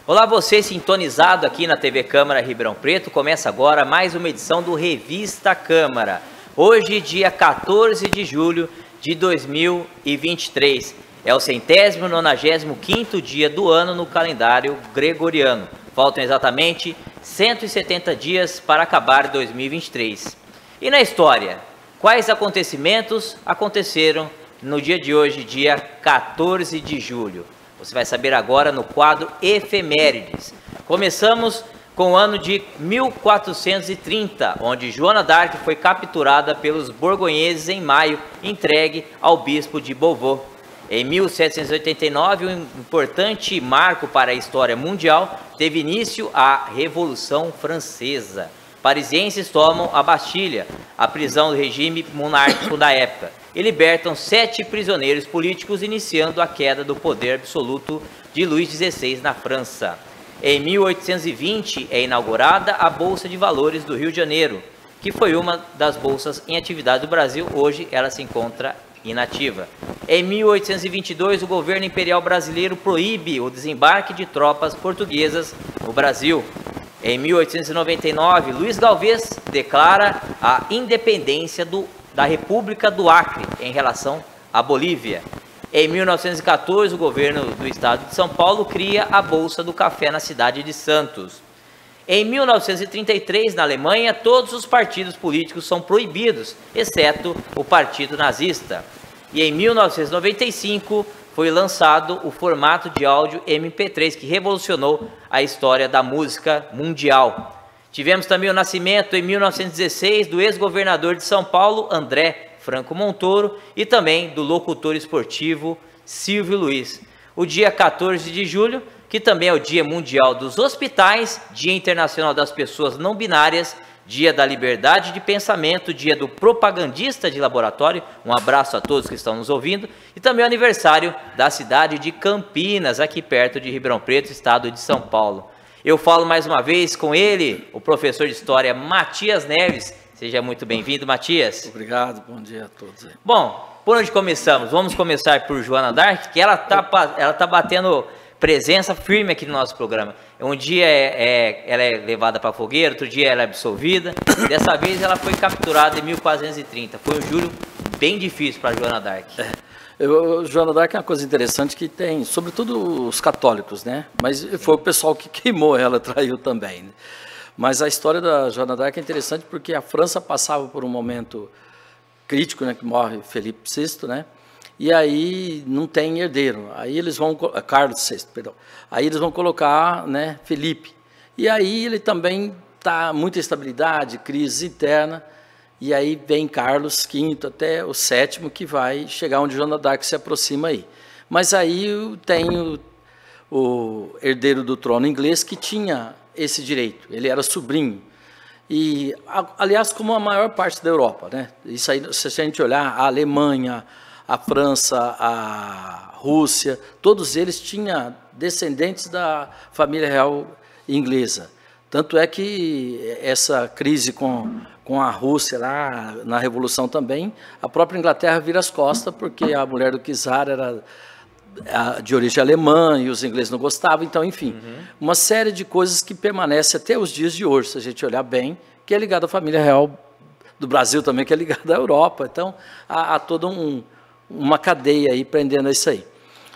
Olá, você sintonizado aqui na TV Câmara Ribeirão Preto. Começa agora mais uma edição do Revista Câmara. Hoje, dia 14 de julho de 2023. É o 195º dia do ano no calendário gregoriano. Faltam exatamente 170 dias para acabar 2023. E na história, quais acontecimentos aconteceram no dia de hoje, dia 14 de julho? Você vai saber agora no quadro Efemérides. Começamos com o ano de 1430, onde Joana d'Arc foi capturada pelos borgonheses em maio, entregue ao bispo de Beauvais. Em 1789, um importante marco para a história mundial, teve início a Revolução Francesa. Parisienses tomam a Bastilha, a prisão do regime monárquico da época, e libertam 7 prisioneiros políticos, iniciando a queda do poder absoluto de Luís XVI na França. Em 1820 é inaugurada a Bolsa de Valores do Rio de Janeiro, que foi uma das bolsas em atividade do Brasil. Hoje ela se encontra inativa. Em 1822, o governo imperial brasileiro proíbe o desembarque de tropas portuguesas no Brasil. Em 1899, Luiz Galvez declara a independência da República do Acre em relação à Bolívia. Em 1914, o governo do estado de São Paulo cria a Bolsa do Café na cidade de Santos. Em 1933, na Alemanha, todos os partidos políticos são proibidos, exceto o Partido Nazista. E em 1995, foi lançado o formato de áudio MP3, que revolucionou a história da música mundial. Tivemos também o nascimento, em 1916, do ex-governador de São Paulo, André Franco Montoro, e também do locutor esportivo Silvio Luiz. O dia 14 de julho, que também é o Dia Mundial dos Hospitais, Dia Internacional das Pessoas Não Binárias, Dia da Liberdade de Pensamento, Dia do Propagandista de Laboratório. Um abraço a todos que estão nos ouvindo. E também o aniversário da cidade de Campinas, aqui perto de Ribeirão Preto, estado de São Paulo. Eu falo mais uma vez com ele, o professor de História Matias Neves. Seja muito bem-vindo, Matias. Obrigado, bom dia a todos. Bom, por onde começamos? Vamos começar por Joana d'Arc, que ela tá batendo presença firme aqui no nosso programa. Um dia ela é levada para a fogueira, outro dia ela é absolvida. Dessa vez ela foi capturada em 1430. Foi um julho bem difícil para Joana d'Arc. Joana d'Arc é uma coisa interessante que tem, sobretudo os católicos, né? Mas foi o pessoal que queimou ela, traiu também. Né? Mas a história da Joana d'Arc é interessante porque a França passava por um momento crítico, né? Que morre Felipe VI, né? E aí não tem herdeiro, aí eles vão, Carlos VI, perdão, aí eles vão colocar, né, Felipe, e aí ele também está muita instabilidade, crise interna, e aí vem Carlos V até o sétimo, que vai chegar onde Joana d'Arc se aproxima aí. Mas aí tem o herdeiro do trono inglês que tinha esse direito, ele era sobrinho, e aliás como a maior parte da Europa, né, isso aí, se a gente olhar a Alemanha, a França, a Rússia, todos eles tinham descendentes da família real inglesa. Tanto é que essa crise com a Rússia lá na Revolução também, a própria Inglaterra vira as costas, porque a mulher do czar era de origem alemã e os ingleses não gostavam, então, enfim, uma série de coisas que permanecem até os dias de hoje, se a gente olhar bem, que é ligada à família real do Brasil também, que é ligada à Europa. Então, há toda uma cadeia aí prendendo isso aí.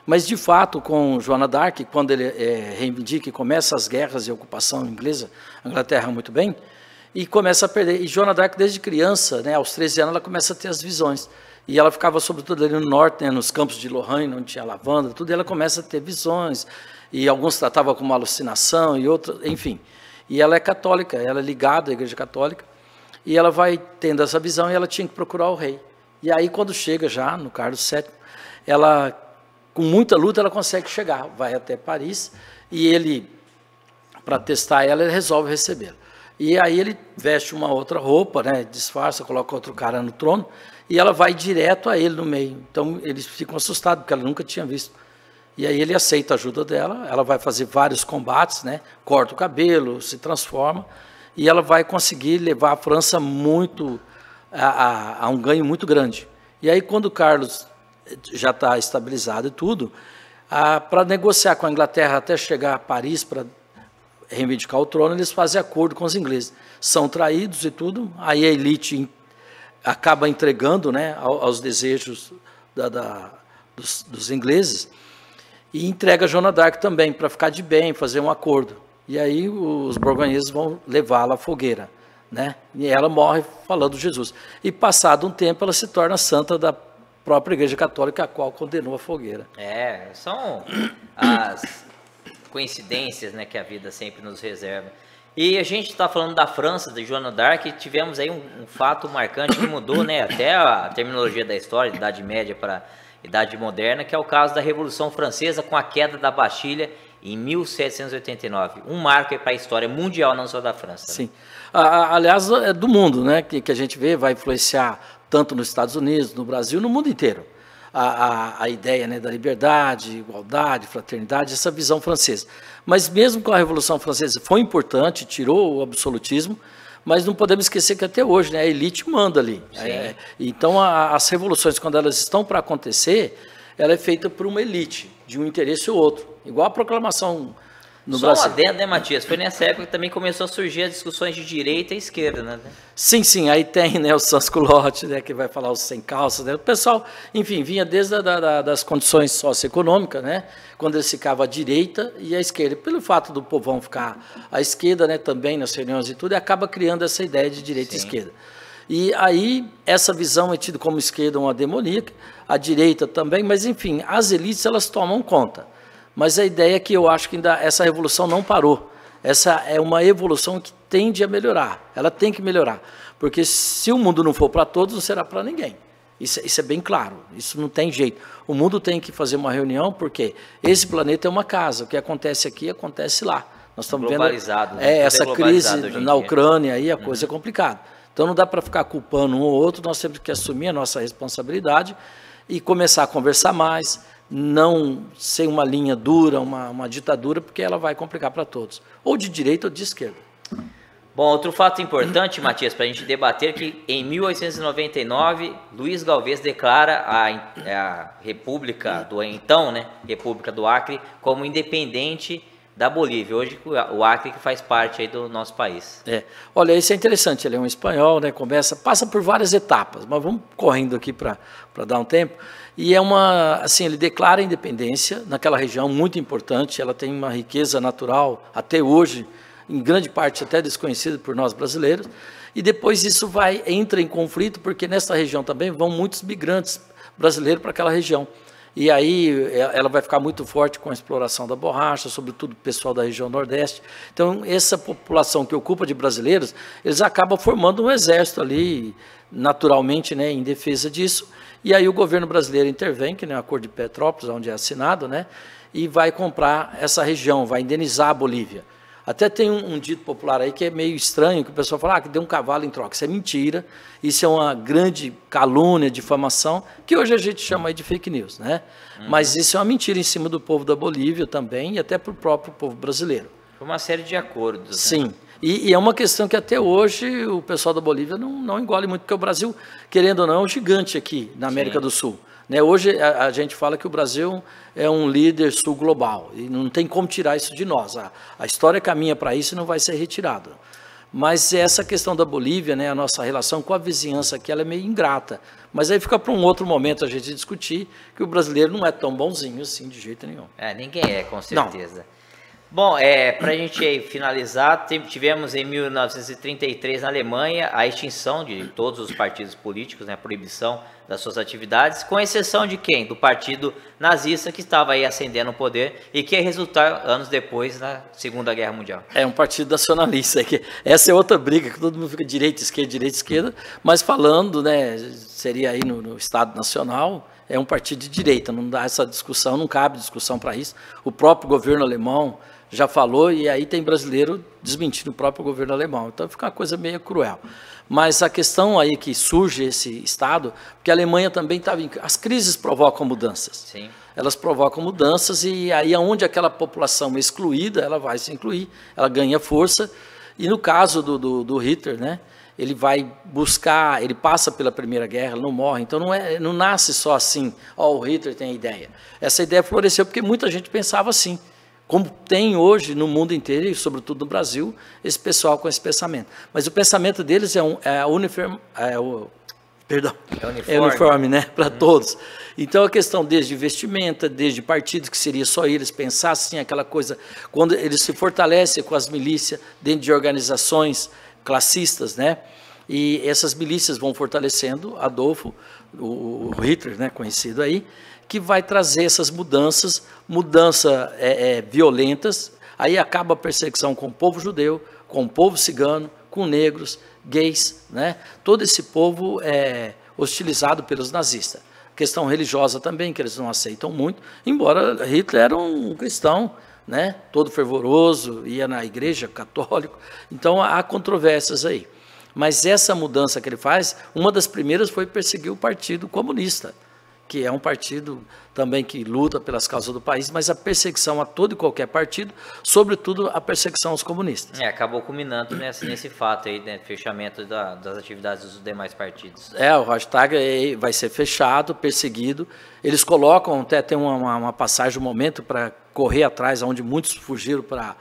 Mas, de fato, com Joana d'Arc, quando ele reivindica e começa as guerras e a ocupação inglesa, a Inglaterra muito bem, e começa a perder. E Joana d'Arc, desde criança, né, aos 13 anos, ela começa a ter as visões. E ela ficava, sobretudo, ali no norte, né, nos campos de Lorraine, onde tinha lavanda, tudo, e ela começa a ter visões. E alguns tratavam como alucinação, e outros, enfim. E ela é católica, ela é ligada à Igreja Católica, e ela vai tendo essa visão, e ela tinha que procurar o rei. E aí, quando chega já no Carlos VII, ela, com muita luta, ela consegue chegar, vai até Paris, e ele, para testar ela, ele resolve recebê-la. E aí ele veste uma outra roupa, né, disfarça, coloca outro cara no trono, e ela vai direto a ele no meio. Então, eles ficam assustados, porque ela nunca tinha visto. E aí ele aceita a ajuda dela, ela vai fazer vários combates, né, corta o cabelo, se transforma, e ela vai conseguir levar a França muito a um ganho muito grande. E aí, quando o Carlos já está estabilizado e tudo, Para negociar com a Inglaterra até chegar a Paris para reivindicar o trono, eles fazem acordo com os ingleses. São traídos e tudo, aí a elite acaba entregando, né, aos desejos dos ingleses, e entrega Joana d'Arc também, para ficar de bem, fazer um acordo. E aí os borgonheses vão levá-la à fogueira, né? E ela morre falando Jesus. E passado um tempo ela se torna santa da própria Igreja Católica, a qual condenou a fogueira. São as coincidências, né, que a vida sempre nos reserva. E a gente está falando da França, de Joana d'Arc, e tivemos aí um fato marcante que mudou, né, até a terminologia da história, de Idade Média para Idade Moderna, que é o caso da Revolução Francesa com a queda da Bastilha em 1789. Um marco para a história mundial, não só da França. Sim. Né? Aliás, é do mundo, né, que a gente vê, vai influenciar tanto nos Estados Unidos, no Brasil, no mundo inteiro. A ideia, né, da liberdade, igualdade, fraternidade, essa visão francesa. Mas mesmo com a Revolução Francesa foi importante, tirou o absolutismo, mas não podemos esquecer que até hoje, né, a elite manda ali. Então as revoluções, quando elas estão para acontecer, ela é feita por uma elite, de um interesse ou outro. Igual a proclamação no Brasil. Só um adendo, né, Matias? Foi nessa época que também começou a surgir as discussões de direita e esquerda, né? Sim, aí tem, né, o Sans-Culotte, né, que vai falar os sem calças, né? O pessoal, enfim, vinha desde das condições socioeconômicas, né, quando eles ficavam à direita e à esquerda. Pelo fato do povão ficar à esquerda, né, também nas reuniões e tudo, e acaba criando essa ideia de direita e esquerda. E aí, essa visão é tida como esquerda uma demoníaca, a direita também, mas enfim, as elites, elas tomam conta. Mas a ideia é que eu acho que ainda essa revolução não parou. Essa é uma evolução que tende a melhorar. Ela tem que melhorar. Porque se o mundo não for para todos, não será para ninguém. Isso é bem claro. Isso não tem jeito. O mundo tem que fazer uma reunião, porque esse planeta é uma casa. O que acontece aqui, acontece lá. Nós estamos vendo essa crise na Ucrânia, aí a coisa é complicada. Então não dá para ficar culpando um ou outro, nós temos que assumir a nossa responsabilidade e começar a conversar mais, não ser uma linha dura, uma ditadura, porque ela vai complicar para todos, ou de direita ou de esquerda. Bom, outro fato importante, Matias, para a gente debater, que em 1899, Luiz Galvez declara a República do então, né, República do Acre, como independente da Bolívia. Hoje o Acre que faz parte aí do nosso país. Olha, isso é interessante, ele é um espanhol, né, passa por várias etapas, mas vamos correndo aqui para dar um tempo. E ele declara a independência naquela região muito importante, ela tem uma riqueza natural, até hoje, em grande parte até desconhecida por nós brasileiros, e depois isso entra em conflito, porque nessa região também vão muitos migrantes brasileiros para aquela região. E aí ela vai ficar muito forte com a exploração da borracha, sobretudo o pessoal da região Nordeste. Então, essa população que ocupa de brasileiros, eles acabam formando um exército ali, naturalmente, né, em defesa disso. E aí o governo brasileiro intervém, que nem o Acordo de Petrópolis, onde é assinado, né, e vai comprar essa região, vai indenizar a Bolívia. Até tem um dito popular aí que é meio estranho, que o pessoal fala que deu um cavalo em troca. Isso é mentira, isso é uma grande calúnia, difamação, que hoje a gente chama aí de fake news, né? Mas isso é uma mentira em cima do povo da Bolívia também e até para o próprio povo brasileiro. Foi uma série de acordos. Sim, né? E é uma questão que até hoje o pessoal da Bolívia não engole muito, porque o Brasil, querendo ou não, é um gigante aqui na América do Sul. Né? Hoje a gente fala que o Brasil é um líder sul global e não tem como tirar isso de nós. A história caminha para isso e não vai ser retirado. Mas essa questão da Bolívia, né, a nossa relação com a vizinhança aqui, ela é meio ingrata. Mas aí fica para um outro momento a gente discutir que o brasileiro não é tão bonzinho assim, de jeito nenhum. Ninguém é, com certeza. Não. Bom, para a gente finalizar, tivemos em 1933 na Alemanha a extinção de todos os partidos políticos, né, a proibição das suas atividades, com exceção de quem? Do partido nazista, que estava aí ascendendo o poder e que ia resultar anos depois na Segunda Guerra Mundial. É um partido nacionalista, essa é outra briga, que todo mundo fica direita, esquerda, mas falando, né, seria aí no Estado Nacional, é um partido de direita, não dá essa discussão, não cabe discussão para isso. O próprio governo alemão já falou, e aí tem brasileiro desmentindo o próprio governo alemão. Então fica uma coisa meio cruel. Mas a questão aí que surge esse Estado, porque a Alemanha também estava as crises provocam mudanças. Sim. Elas provocam mudanças e aí onde aquela população é excluída, ela vai se incluir, ela ganha força. E no caso do Hitler, né, ele vai buscar, ele passa pela Primeira Guerra, ele não morre, então não nasce só assim, o Hitler tem a ideia. Essa ideia floresceu porque muita gente pensava assim, como tem hoje no mundo inteiro, e sobretudo no Brasil, esse pessoal com esse pensamento. Mas o pensamento deles é uniforme, né, para todos. Então a questão desde vestimenta, desde partidos, que seria só eles pensar assim, aquela coisa, quando eles se fortalecem com as milícias dentro de organizações classistas, né, e essas milícias vão fortalecendo Adolfo, o Hitler, né, conhecido aí, que vai trazer essas mudanças violentas, aí acaba a perseguição com o povo judeu, com o povo cigano, com negros, gays, né? Todo esse povo é hostilizado pelos nazistas. Questão religiosa também, que eles não aceitam muito, embora Hitler era um cristão, né? Todo fervoroso, ia na igreja católica, então há controvérsias aí. Mas essa mudança que ele faz, uma das primeiras foi perseguir o Partido Comunista, que é um partido também que luta pelas causas do país, mas a perseguição a todo e qualquer partido, sobretudo a perseguição aos comunistas. Acabou culminando nesse fato aí, né, fechamento das atividades dos demais partidos. O Reichstag vai ser fechado, perseguido. Eles colocam, até tem uma passagem, um momento para correr atrás, onde muitos fugiram para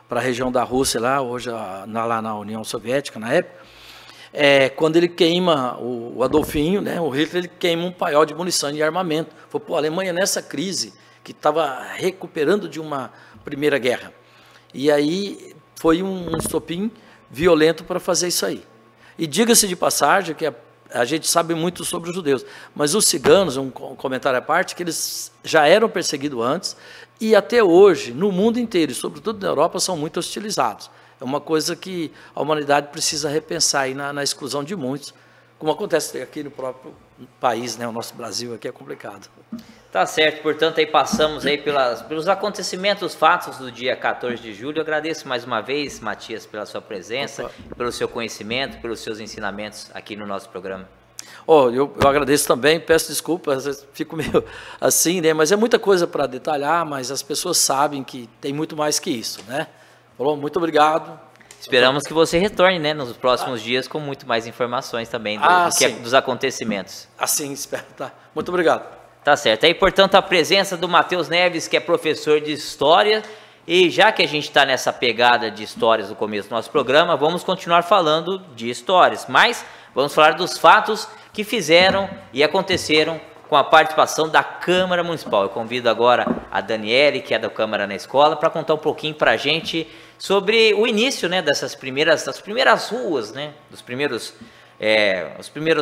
a região da Rússia, lá, hoje lá na União Soviética, na época. Quando ele queima o Adolfinho, né, o Hitler, ele queima um paiol de munição e armamento. Falou, a Alemanha nessa crise, que estava recuperando de uma Primeira Guerra. E aí foi um estopim violento para fazer isso aí. E diga-se de passagem que a gente sabe muito sobre os judeus, mas os ciganos, um comentário à parte, que eles já eram perseguidos antes e até hoje, no mundo inteiro, e sobretudo na Europa, são muito hostilizados. É uma coisa que a humanidade precisa repensar aí na exclusão de muitos, como acontece aqui no próprio país, né? O nosso Brasil aqui é complicado. Tá certo, portanto, aí passamos aí pelos acontecimentos, fatos do dia 14 de julho. Eu agradeço mais uma vez, Matias, pela sua presença, pelo seu conhecimento, pelos seus ensinamentos aqui no nosso programa. Eu agradeço também, peço desculpas, às vezes fico meio assim, né? Mas é muita coisa para detalhar, mas as pessoas sabem que tem muito mais que isso, né? Falou, muito obrigado. Esperamos que você retorne, né, nos próximos dias com muito mais informações também dos acontecimentos. Assim, espero, tá? Muito obrigado. Tá certo. Aí, portanto, a presença do Matheus Neves, que é professor de História, e já que a gente está nessa pegada de histórias no começo do nosso programa, vamos continuar falando de histórias, mas vamos falar dos fatos que fizeram e aconteceram com a participação da Câmara Municipal. Eu convido agora a Daniele, que é da Câmara na Escola, para contar um pouquinho para a gente sobre o início, né, das primeiras ruas, né, os primeiros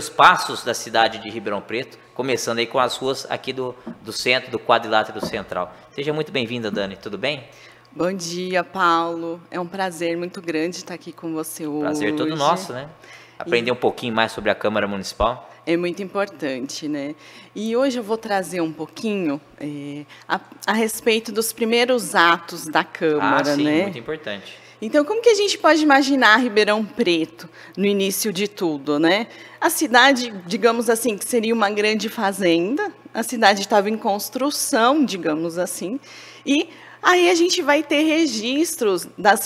passos da cidade de Ribeirão Preto, começando aí com as ruas aqui do centro, do quadrilátero central. Seja muito bem-vinda, Dani, tudo bem? Bom dia, Paulo. É um prazer muito grande estar aqui com você hoje. Prazer todo nosso, né? Aprender um pouquinho mais sobre a Câmara Municipal. É muito importante, né? E hoje eu vou trazer um pouquinho a respeito dos primeiros atos da Câmara, sim, né? Muito importante. Então, como que a gente pode imaginar Ribeirão Preto no início de tudo, né? A cidade, digamos assim, que seria uma grande fazenda, a cidade estava em construção, digamos assim, e aí a gente vai ter registros da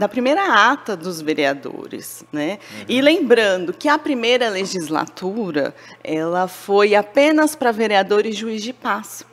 primeira ata dos vereadores, né? Uhum. E lembrando que a primeira legislatura, ela foi apenas para vereador e juiz de paz.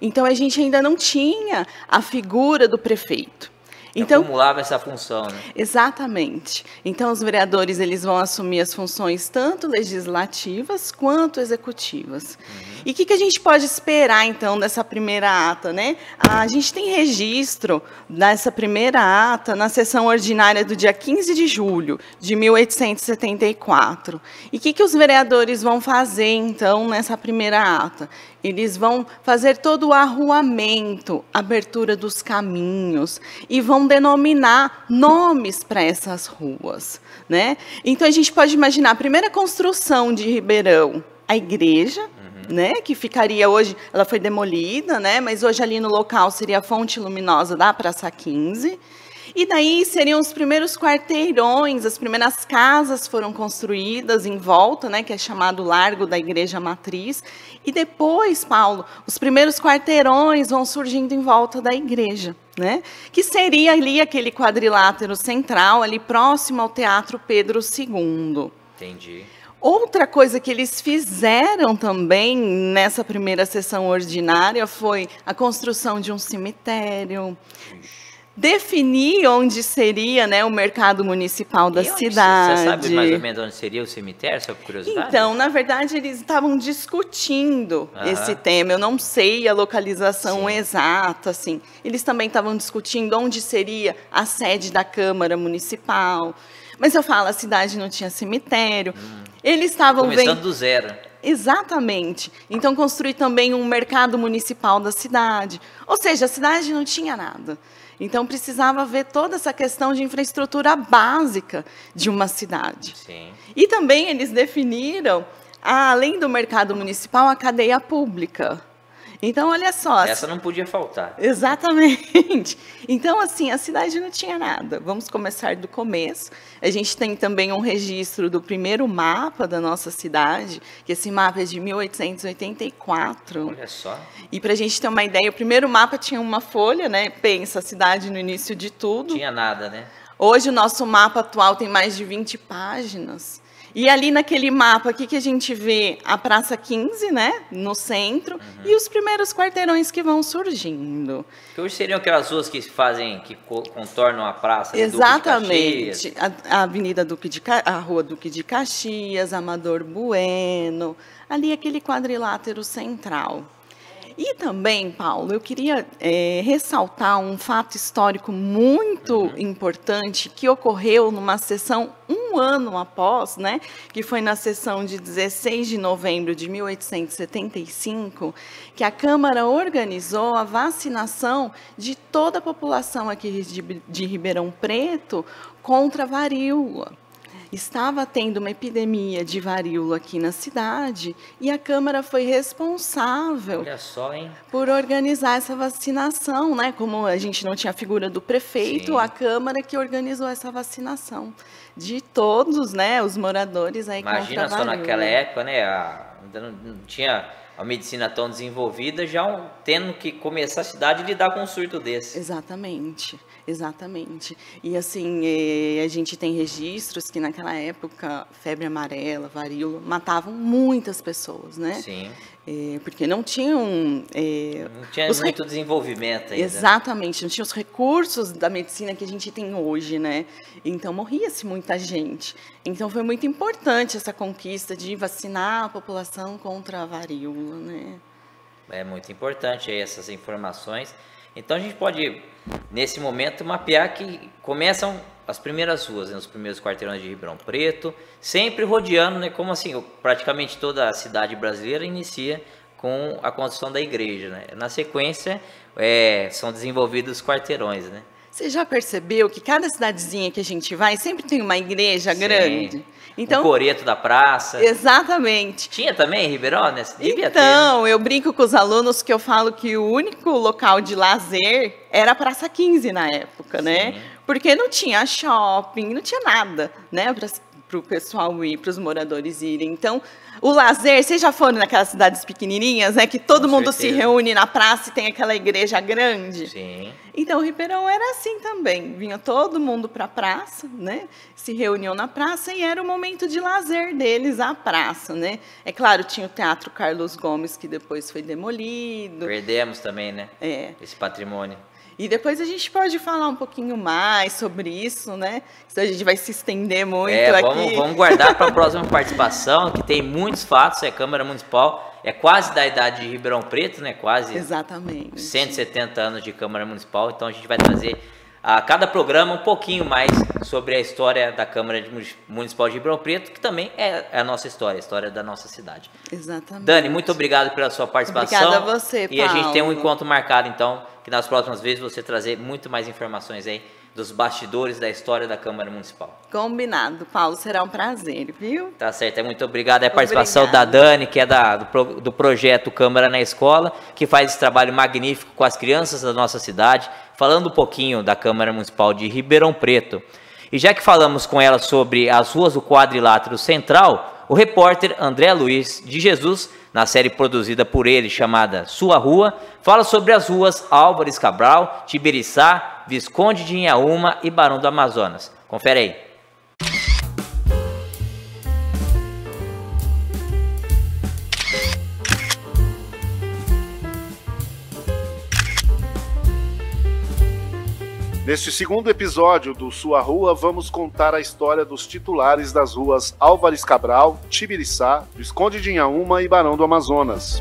Então, a gente ainda não tinha a figura do prefeito. Então, acumulava essa função, né? Exatamente. Então, os vereadores, eles vão assumir as funções tanto legislativas quanto executivas. Uhum. E o que a gente pode esperar, então, dessa primeira ata, né? A gente tem registro dessa primeira ata na sessão ordinária do dia 15 de julho de 1874. E o que os vereadores vão fazer, então, nessa primeira ata? Eles vão fazer todo o arruamento, abertura dos caminhos e vão denominar nomes para essas ruas, né? Então, a gente pode imaginar a primeira construção de Ribeirão, a igreja, né, que ficaria hoje, ela foi demolida, né, mas hoje ali no local seria a fonte luminosa da Praça 15. E daí seriam os primeiros quarteirões, as primeiras casas foram construídas em volta, né, que é chamado Largo da Igreja Matriz. E depois, Paulo, os primeiros quarteirões vão surgindo em volta da igreja, né? Que seria ali aquele quadrilátero central, ali próximo ao Teatro Pedro II. Entendi. Outra coisa que eles fizeram também nessa primeira sessão ordinária foi a construção de um cemitério, definir onde seria, né, o mercado municipal da cidade. Você sabe mais ou menos onde seria o cemitério, só por curiosidade? Então, na verdade, eles estavam discutindo esse tema. Eu não sei a localização exata, assim. Eles também estavam discutindo onde seria a sede da Câmara Municipal. Mas eu falo, a cidade não tinha cemitério. Eles estavam começando do zero. Exatamente. Então, construir também um mercado municipal da cidade. Ou seja, a cidade não tinha nada. Então, precisava ver toda essa questão de infraestrutura básica de uma cidade. Sim. E também eles definiram, além do mercado municipal, a cadeia pública. Então, olha só. Essa não podia faltar. Exatamente. Então, assim, a cidade não tinha nada. Vamos começar do começo. A gente tem também um registro do primeiro mapa da nossa cidade, que esse mapa é de 1884. Olha só. E para a gente ter uma ideia, o primeiro mapa tinha uma folha, né? Pensa, a cidade no início de tudo. Tinha nada, né? Hoje, o nosso mapa atual tem mais de 20 páginas. E ali naquele mapa aqui que a gente vê a Praça 15, né, no centro, e os primeiros quarteirões que vão surgindo. Que hoje seriam aquelas ruas que fazem, que contornam a praça. Exatamente. A Avenida a Rua Duque de Caxias, Amador Bueno, ali aquele quadrilátero central. E também, Paulo, eu queria ressaltar um fato histórico muito importante que ocorreu numa sessão um ano após, né, que foi na sessão de 16 de novembro de 1875, que a Câmara organizou a vacinação de toda a população aqui de Ribeirão Preto contra a varíola. Estava tendo uma epidemia de varíola aqui na cidade e a Câmara foi responsável por organizar essa vacinação, né? Como a gente não tinha a figura do prefeito, a Câmara que organizou essa vacinação de todos, né, os moradores aí contra a varíola. Imagina só naquela época, né? Ainda não tinha a medicina tão desenvolvida, já tendo que começar a cidade a lidar com um surto desse. Exatamente, exatamente. E assim, a gente tem registros que naquela época, febre amarela, varíola, matavam muitas pessoas, né? Sim. Porque não tinham... não tinha muito desenvolvimento ainda. Exatamente, não tinha os recursos da medicina que a gente tem hoje, né? Então, morria-se muita gente. Então, foi muito importante essa conquista de vacinar a população contra a varíola, né? É muito importante aí essas informações. Então, a gente pode, nesse momento, mapear que começam as primeiras ruas, né, os primeiros quarteirões de Ribeirão Preto, sempre rodeando, né, como assim, praticamente toda a cidade brasileira inicia com a construção da igreja, né? Na sequência, são desenvolvidos os quarteirões, né? Você já percebeu que cada cidadezinha que a gente vai sempre tem uma igreja grande? Então, o coreto da praça. Exatamente. Tinha também em Ribeirão, né? Devia ter, né? Eu brinco com os alunos que eu falo que o único local de lazer era a Praça 15 na época, né? Porque não tinha shopping, não tinha nada, né? Para o pessoal ir, para os moradores irem. Então, o lazer, vocês já foram naquelas cidades pequenininhas, né? Que todo mundo se reúne na praça e tem aquela igreja grande? Sim. Então, o Ribeirão era assim também. Vinha todo mundo para a praça, né? Se reuniam na praça e era o momento de lazer deles, a praça, né? É claro, tinha o Teatro Carlos Gomes, que depois foi demolido. Perdemos também, né? Esse patrimônio. E depois a gente pode falar um pouquinho mais sobre isso, né? Senão a gente vai se estender muito aqui. Vamos guardar para a próxima participação, que tem muitos fatos, Câmara Municipal, quase da idade de Ribeirão Preto, né? Quase. Exatamente. 170 anos de Câmara Municipal, então a gente vai trazer a cada programa um pouquinho mais sobre a história da Câmara Municipal de Ribeirão Preto, que também é a nossa história, a história da nossa cidade. Exatamente. Dani, muito obrigado pela sua participação. Obrigada a você, Paulo. E a gente tem um encontro marcado, então, que nas próximas vezes você trazer muito mais informações aí dos bastidores da história da Câmara Municipal. Combinado, Paulo, será um prazer, viu? Tá certo, muito obrigado. É a participação da Dani, que é do projeto Câmara na Escola, que faz esse trabalho magnífico com as crianças da nossa cidade, falando um pouquinho da Câmara Municipal de Ribeirão Preto. E já que falamos com ela sobre as ruas do quadrilátero central, o repórter André Luiz de Jesus, na série produzida por ele chamada Sua Rua, fala sobre as ruas Álvares Cabral, Tibiriçá, Visconde de Inhaúma e Barão do Amazonas. Confere aí. Neste segundo episódio do Sua Rua, vamos contar a história dos titulares das ruas Álvares Cabral, Tibiriçá, Visconde de Inhaúma e Barão do Amazonas.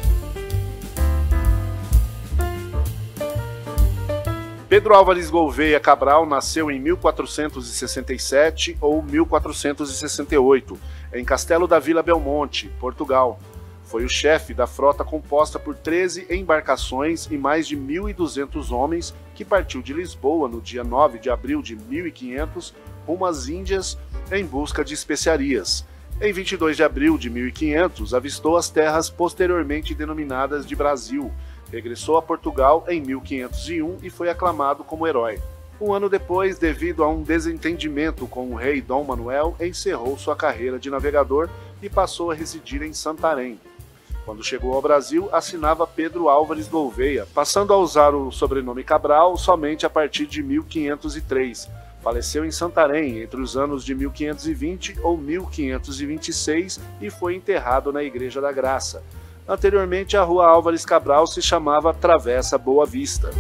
Pedro Álvares Gouveia Cabral nasceu em 1467 ou 1468, em Castelo da Vila Belmonte, Portugal. Foi o chefe da frota composta por 13 embarcações e mais de 1.200 homens que partiu de Lisboa no dia 9 de abril de 1500 rumo às Índias em busca de especiarias. Em 22 de abril de 1500, avistou as terras posteriormente denominadas de Brasil. Regressou a Portugal em 1501 e foi aclamado como herói. Um ano depois, devido a um desentendimento com o rei Dom Manuel, encerrou sua carreira de navegador e passou a residir em Santarém. Quando chegou ao Brasil, assinava Pedro Álvares Gouveia, passando a usar o sobrenome Cabral somente a partir de 1503. Faleceu em Santarém entre os anos de 1520 ou 1526 e foi enterrado na Igreja da Graça. Anteriormente, a rua Álvares Cabral se chamava Travessa Boa Vista.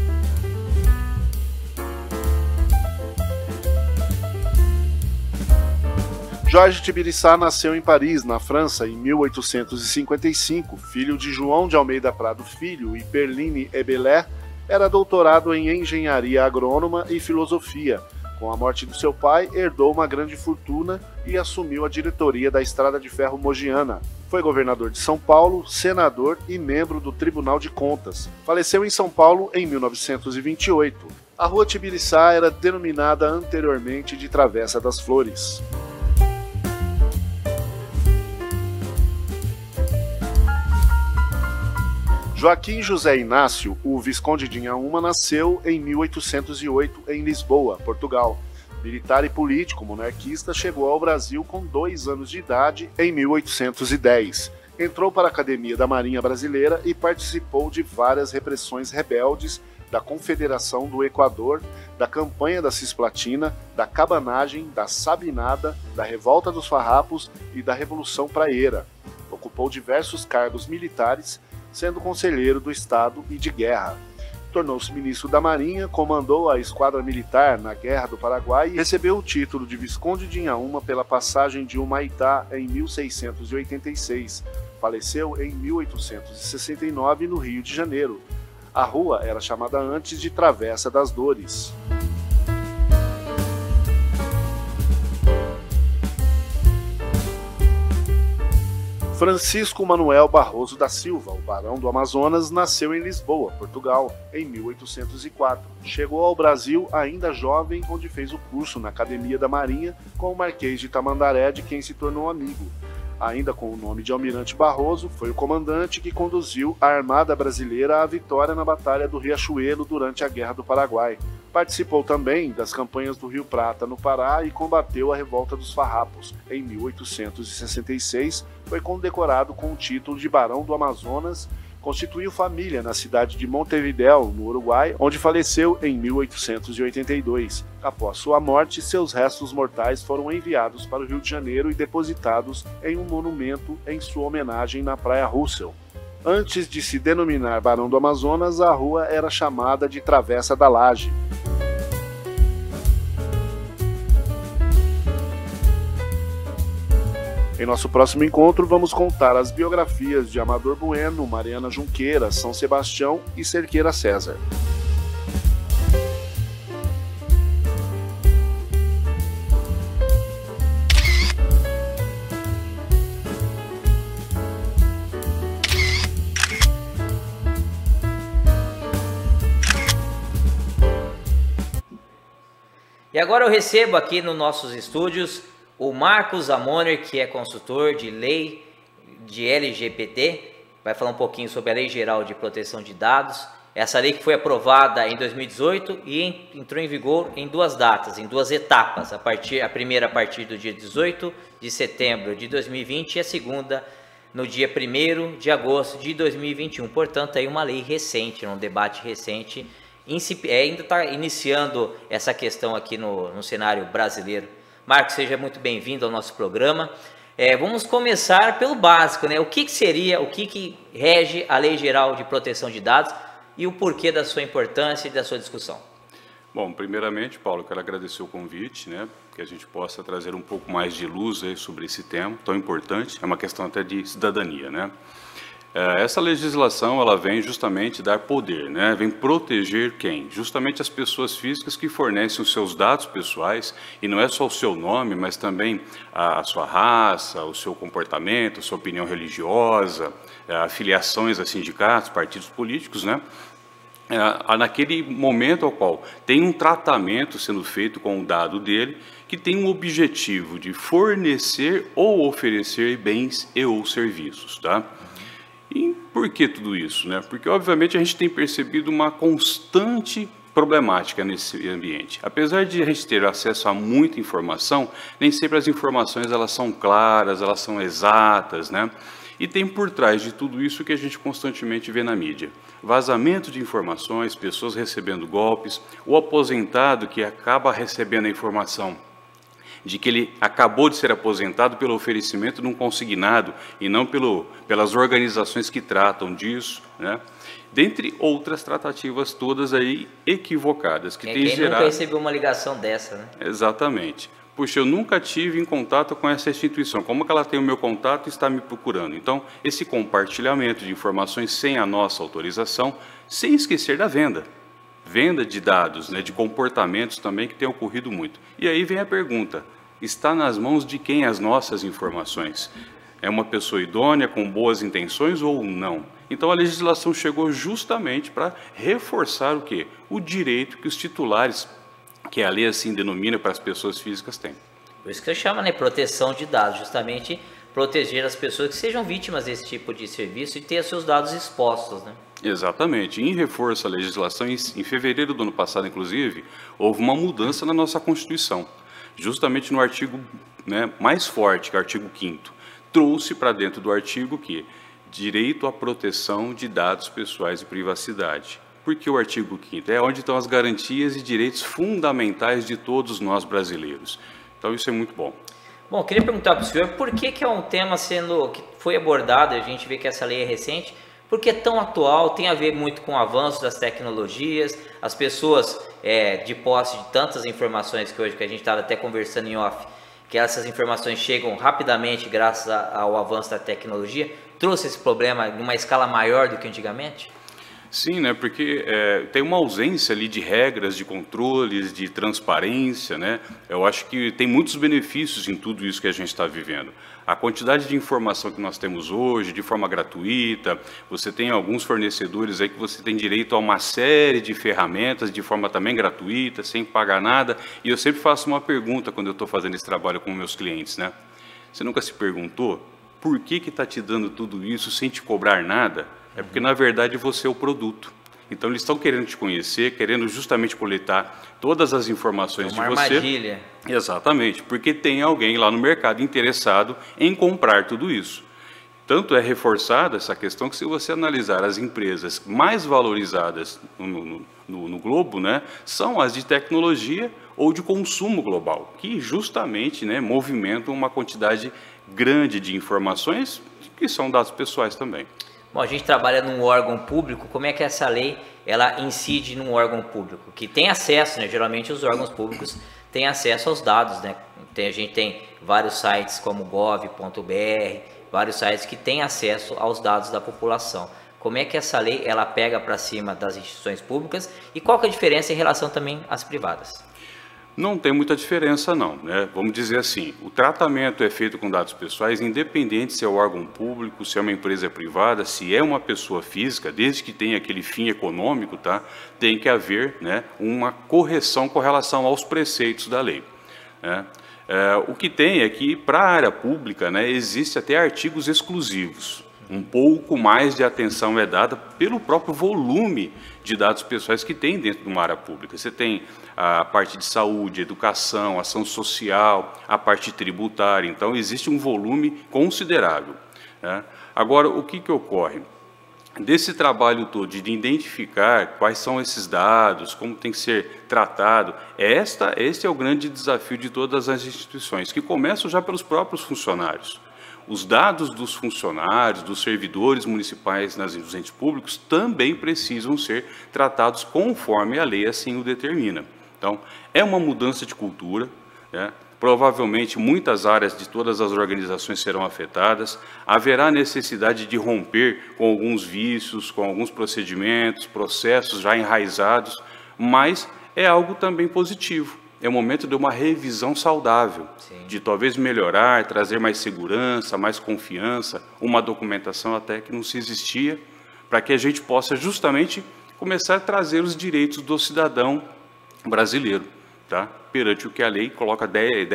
Jorge Tibiriçá nasceu em Paris, na França, em 1855. Filho de João de Almeida Prado Filho e Perline Ebeler, era doutorado em engenharia agrônoma e filosofia. Com a morte do seu pai, herdou uma grande fortuna e assumiu a diretoria da Estrada de Ferro Mogiana. Foi governador de São Paulo, senador e membro do Tribunal de Contas. Faleceu em São Paulo em 1928. A rua Tibiriçá era denominada anteriormente de Travessa das Flores. Joaquim José Inácio, o Visconde de Inhaúma, nasceu em 1808 em Lisboa, Portugal. Militar e político monarquista, chegou ao Brasil com 2 anos de idade em 1810. Entrou para a Academia da Marinha Brasileira e participou de várias repressões rebeldes da Confederação do Equador, da Campanha da Cisplatina, da Cabanagem, da Sabinada, da Revolta dos Farrapos e da Revolução Praieira. Ocupou diversos cargos militares, sendo conselheiro do Estado e de Guerra. Tornou-se ministro da Marinha, comandou a esquadra militar na Guerra do Paraguai e recebeu o título de Visconde de Inhaúma pela passagem de Humaitá em 1686. Faleceu em 1869 no Rio de Janeiro. A rua era chamada antes de Travessa das Dores. Francisco Manuel Barroso da Silva, o Barão do Amazonas, nasceu em Lisboa, Portugal, em 1804. Chegou ao Brasil ainda jovem, onde fez o curso na Academia da Marinha com o Marquês de Tamandaré, de quem se tornou amigo. Ainda com o nome de Almirante Barroso, foi o comandante que conduziu a Armada Brasileira à vitória na Batalha do Riachuelo durante a Guerra do Paraguai. Participou também das campanhas do Rio Prata, no Pará, e combateu a Revolta dos Farrapos. Em 1866, foi condecorado com o título de Barão do Amazonas. Constituiu família na cidade de Montevidéu, no Uruguai, onde faleceu em 1882. Após sua morte, seus restos mortais foram enviados para o Rio de Janeiro e depositados em um monumento em sua homenagem na Praia Russell. Antes de se denominar Barão do Amazonas, a rua era chamada de Travessa da Laje. Em nosso próximo encontro, vamos contar as biografias de Amador Bueno, Mariana Junqueira, São Sebastião e Cerqueira César. E agora eu recebo aqui nos nossos estúdios o Marcos Amoner, que é consultor de lei de LGPD, vai falar um pouquinho sobre a Lei Geral de Proteção de Dados. Essa lei que foi aprovada em 2018 e entrou em vigor em 2 datas, em 2 etapas. A primeira a partir do dia 18 de setembro de 2020 e a segunda no dia 1º de agosto de 2021. Portanto, aí uma lei recente, um debate recente, ainda está iniciando essa questão aqui no cenário brasileiro. Marcos, seja muito bem-vindo ao nosso programa. Vamos começar pelo básico, né? O que rege a Lei Geral de Proteção de Dados e o porquê da sua importância e da sua discussão? Bom, primeiramente, Paulo, quero agradecer o convite, né? Que a gente possa trazer um pouco mais de luz aí sobre esse tema tão importante. É uma questão até de cidadania, né? Essa legislação, ela vem justamente dar poder, né? Vem proteger quem? Justamente as pessoas físicas que fornecem os seus dados pessoais, e não é só o seu nome, mas também a sua raça, o seu comportamento, a sua opinião religiosa, afiliações a sindicatos, partidos políticos, né? Naquele momento ao qual tem um tratamento sendo feito com o dado dele, que tem um objetivo de fornecer ou oferecer bens e ou serviços, tá? E por que tudo isso, né? Porque, obviamente, a gente tem percebido uma constante problemática nesse ambiente. Apesar de a gente ter acesso a muita informação, nem sempre as informações elas são claras, elas são exatas, né? E tem por trás de tudo isso que a gente constantemente vê na mídia. Vazamento de informações, pessoas recebendo golpes, o aposentado que acaba recebendo a informação de que ele acabou de ser aposentado pelo oferecimento de um consignado e não pelas organizações que tratam disso, né? Dentre outras tratativas todas aí equivocadas. Quem nunca recebeu uma ligação dessa, né? Exatamente. Puxa, eu nunca tive em contato com essa instituição, como que ela tem o meu contato e está me procurando? Então, esse compartilhamento de informações sem a nossa autorização, sem esquecer da venda de dados, né, de comportamentos também que tem ocorrido muito. E aí vem a pergunta, está nas mãos de quem as nossas informações? É uma pessoa idônea, com boas intenções ou não? Então a legislação chegou justamente para reforçar o quê? O direito que os titulares, que a lei assim denomina para as pessoas físicas, têm. Por isso que você chama, né, proteção de dados, justamente proteger as pessoas que sejam vítimas desse tipo de serviço e ter seus dados expostos, né? Exatamente. Em reforço à legislação, em fevereiro do ano passado, inclusive, houve uma mudança na nossa Constituição. Justamente no artigo, né, mais forte, que é o artigo 5º, trouxe para dentro do artigo que direito à proteção de dados pessoais e privacidade. Por que o artigo 5º? É onde estão as garantias e direitos fundamentais de todos nós brasileiros. Então isso é muito bom. Bom, eu queria perguntar para o senhor por que é um tema que foi abordado, a gente vê que essa lei é recente, porque é tão atual, tem a ver muito com o avanço das tecnologias, as pessoas de posse de tantas informações que hoje, que a gente estava até conversando em off, que essas informações chegam rapidamente graças ao avanço da tecnologia, trouxe esse problema em uma escala maior do que antigamente? Sim, né? Porque tem uma ausência ali de regras, de controles, de transparência, né? Eu acho que tem muitos benefícios em tudo isso que a gente está vivendo. A quantidade de informação que nós temos hoje, de forma gratuita, você tem alguns fornecedores aí que você tem direito a uma série de ferramentas de forma também gratuita, sem pagar nada. E eu sempre faço uma pergunta quando eu estou fazendo esse trabalho com meus clientes, né? Você nunca se perguntou por que está te dando tudo isso sem te cobrar nada? É porque, na verdade, você é o produto. Então, eles estão querendo te conhecer, querendo justamente coletar todas as informações de você. Uma armadilha. Exatamente, porque tem alguém lá no mercado interessado em comprar tudo isso. Tanto é reforçada essa questão que, se você analisar as empresas mais valorizadas no globo, né, são as de tecnologia ou de consumo global, que justamente, né, movimentam uma quantidade grande de informações que são dados pessoais também. Bom, a gente trabalha num órgão público, como é que essa lei ela incide num órgão público? Que tem acesso, né? Geralmente os órgãos públicos têm acesso aos dados, né? A gente tem vários sites como gov.br, vários sites que têm acesso aos dados da população. Como é que essa lei ela pega para cima das instituições públicas e qual que é a diferença em relação também às privadas? Não tem muita diferença, não, né? Vamos dizer assim, o tratamento é feito com dados pessoais, independente se é o órgão público, se é uma empresa privada, se é uma pessoa física, desde que tenha aquele fim econômico, tá? Tem que haver, né, uma correção com relação aos preceitos da lei, né? O que tem é que, para a área pública, né, existe até artigos exclusivos. Um pouco mais de atenção é dada pelo próprio volume de dados pessoais que tem dentro de uma área pública. Você tem a parte de saúde, educação, ação social, a parte tributária. Então, existe um volume considerável, né? Agora, o que ocorre? Desse trabalho todo de identificar quais são esses dados, como tem que ser tratado, este é o grande desafio de todas as instituições, que começam já pelos próprios funcionários. Os dados dos funcionários, dos servidores municipais nos entes públicos também precisam ser tratados conforme a lei assim o determina. Então, é uma mudança de cultura, né? Provavelmente muitas áreas de todas as organizações serão afetadas, haverá necessidade de romper com alguns vícios, com alguns procedimentos, processos já enraizados, mas é algo também positivo. É o momento de uma revisão saudável, sim, de talvez melhorar, trazer mais segurança, mais confiança, uma documentação até que não se existia, para que a gente possa justamente começar a trazer os direitos do cidadão brasileiro, tá? Perante o que a lei coloca 10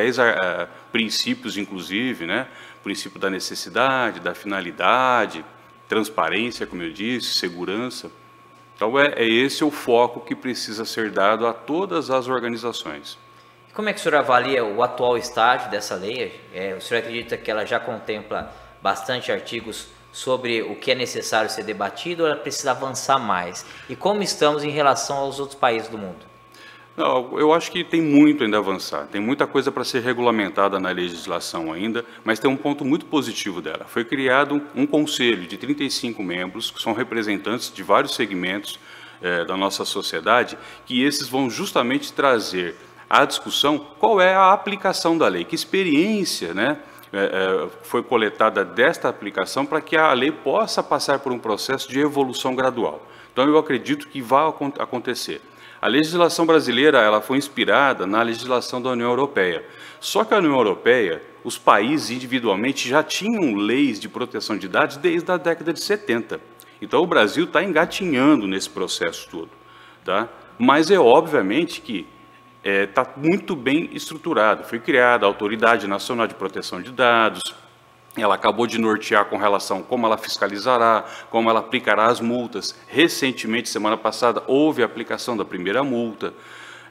princípios, inclusive, né? O princípio da necessidade, da finalidade, transparência, como eu disse, segurança. Então, é esse o foco que precisa ser dado a todas as organizações. Como é que o senhor avalia o atual estágio dessa lei? O senhor acredita que ela já contempla bastante artigos sobre o que é necessário ser debatido ou ela precisa avançar mais? E como estamos em relação aos outros países do mundo? Não, eu acho que tem muito ainda a avançar, tem muita coisa para ser regulamentada na legislação ainda, mas tem um ponto muito positivo dela. Foi criado um conselho de 35 membros, que são representantes de vários segmentos da nossa sociedade, que esses vão justamente trazer à discussão qual é a aplicação da lei, que experiência, né, foi coletada desta aplicação para que a lei possa passar por um processo de evolução gradual. Então, eu acredito que vai acontecer. A legislação brasileira ela foi inspirada na legislação da União Europeia. Só que a União Europeia, os países individualmente já tinham leis de proteção de dados desde a década de 70. Então o Brasil está engatinhando nesse processo todo, tá? Mas é obviamente que está muito bem estruturado. Foi criada a Autoridade Nacional de Proteção de Dados. Ela acabou de nortear com relação a como ela fiscalizará, como ela aplicará as multas. Recentemente, semana passada, houve a aplicação da primeira multa.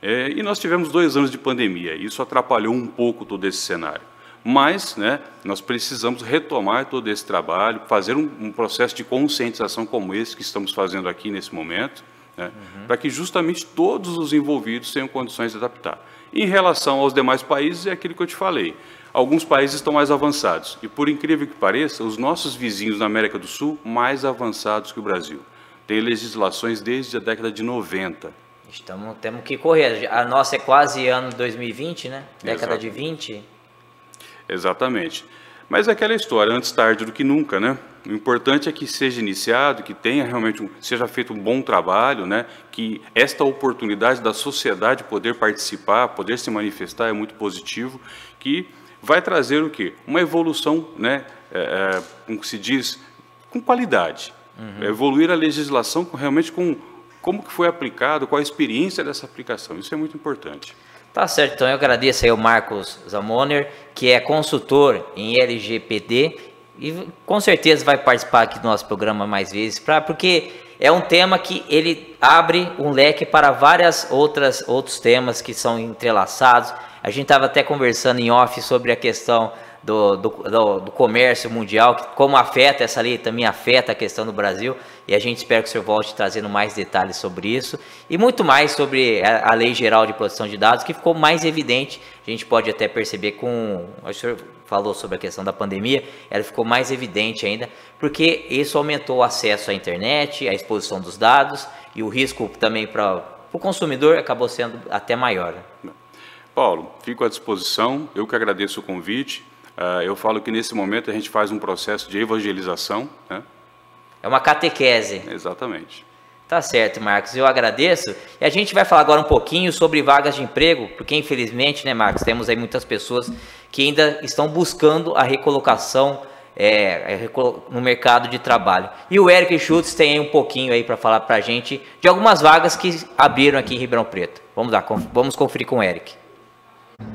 E nós tivemos 2 anos de pandemia. Isso atrapalhou um pouco todo esse cenário. Mas, né, nós precisamos retomar todo esse trabalho, fazer um processo de conscientização como esse que estamos fazendo aqui nesse momento, né, para que justamente todos os envolvidos tenham condições de adaptar. Em relação aos demais países, é aquilo que eu te falei. Alguns países estão mais avançados. E, por incrível que pareça, os nossos vizinhos na América do Sul, mais avançados que o Brasil. Tem legislações desde a década de 90. Temos que correr. A nossa é quase ano 2020, né? Década de 20. Exatamente. Mas é aquela história, antes tarde do que nunca, né? O importante é que seja iniciado, que tenha realmente seja feito um bom trabalho, né? Que esta oportunidade da sociedade poder participar, poder se manifestar é muito positivo, que vai trazer o quê? Uma evolução, né? Como se diz, com qualidade. Evoluir a legislação realmente com como que foi aplicado, qual a experiência dessa aplicação. Isso é muito importante. Tá certo, então eu agradeço aí ao Marcos Zamoner, que é consultor em LGPD e com certeza vai participar aqui do nosso programa mais vezes, porque é um tema que ele abre um leque para outros temas que são entrelaçados. A gente estava até conversando em off sobre a questão do comércio mundial, como afeta essa lei, também afeta a questão do Brasil, e a gente espera que o senhor volte trazendo mais detalhes sobre isso, e muito mais sobre a Lei Geral de Proteção de Dados, que ficou mais evidente, a gente pode até perceber o senhor falou sobre a questão da pandemia, ela ficou mais evidente ainda, porque isso aumentou o acesso à internet, a exposição dos dados, e o risco também para o consumidor acabou sendo até maior. Paulo, fico à disposição, eu que agradeço o convite. Eu falo que nesse momento a gente faz um processo de evangelização, né? É uma catequese. Exatamente. Tá certo, Marcos, eu agradeço. E a gente vai falar agora um pouquinho sobre vagas de emprego, porque infelizmente, né, Marcos, temos aí muitas pessoas que ainda estão buscando a recolocação no mercado de trabalho. E o Eric Schultz tem aí um pouquinho aí para falar para a gente de algumas vagas que abriram aqui em Ribeirão Preto. Vamos lá, vamos conferir com o Eric.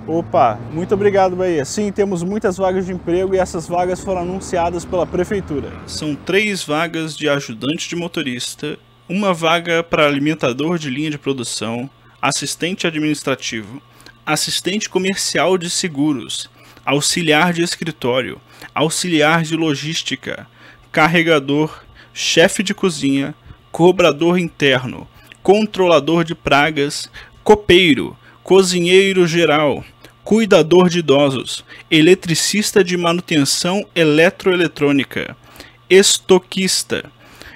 Opa, muito obrigado, Bahia. Sim, temos muitas vagas de emprego e essas vagas foram anunciadas pela Prefeitura. São 3 vagas de ajudante de motorista, uma vaga para alimentador de linha de produção, assistente administrativo, assistente comercial de seguros, auxiliar de escritório, auxiliar de logística, carregador, chefe de cozinha, cobrador interno, controlador de pragas, copeiro, cozinheiro geral, cuidador de idosos, eletricista de manutenção eletroeletrônica, estoquista,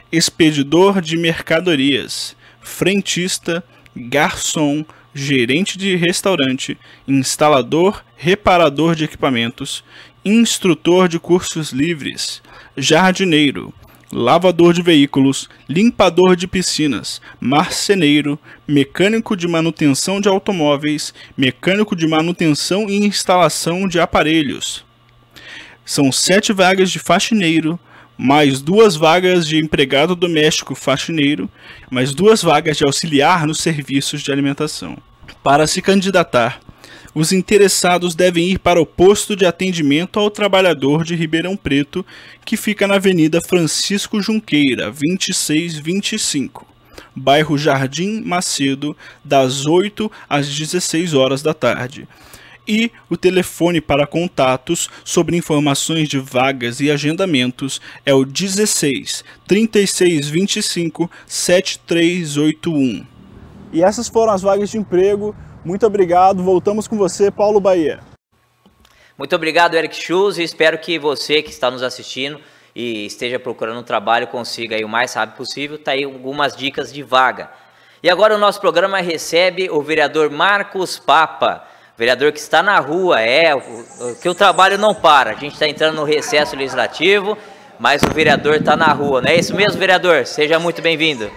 expedidor de mercadorias, frentista, garçom, gerente de restaurante, instalador, reparador de equipamentos, instrutor de cursos livres, jardineiro, lavador de veículos, limpador de piscinas, marceneiro, mecânico de manutenção de automóveis, mecânico de manutenção e instalação de aparelhos. São 7 vagas de faxineiro, mais 2 vagas de empregado doméstico faxineiro, mais 2 vagas de auxiliar nos serviços de alimentação. Para se candidatar, os interessados devem ir para o posto de atendimento ao trabalhador de Ribeirão Preto, que fica na Avenida Francisco Junqueira, 2625, bairro Jardim Macedo, das 8 às 16 horas da tarde. E o telefone para contatos sobre informações de vagas e agendamentos é o 16 3625 7381. E essas foram as vagas de emprego. Muito obrigado. Voltamos com você, Paulo Bahia. Muito obrigado, Eric Schultz, e espero que você que está nos assistindo e esteja procurando um trabalho consiga aí o mais rápido possível. Tá aí algumas dicas de vaga. E agora o nosso programa recebe o vereador Marcos Papa. Vereador que está na rua, que o trabalho não para. A gente está entrando no recesso legislativo, mas o vereador está na rua, não é isso mesmo, vereador? Seja muito bem-vindo.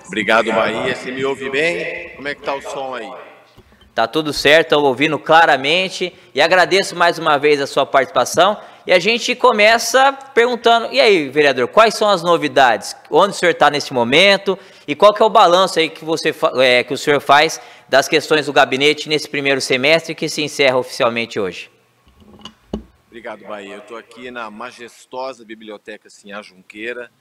Obrigado, Bahia. Você me ouve bem? Como é que tá o som aí? Tá tudo certo, estou ouvindo claramente e agradeço mais uma vez a sua participação. E a gente começa perguntando, e aí, vereador, quais são as novidades? Onde o senhor está nesse momento? E qual que é o balanço aí que o senhor faz das questões do gabinete nesse primeiro semestre que se encerra oficialmente hoje? Obrigado, Bahia. Eu estou aqui na majestosa Biblioteca Sinhá Junqueira.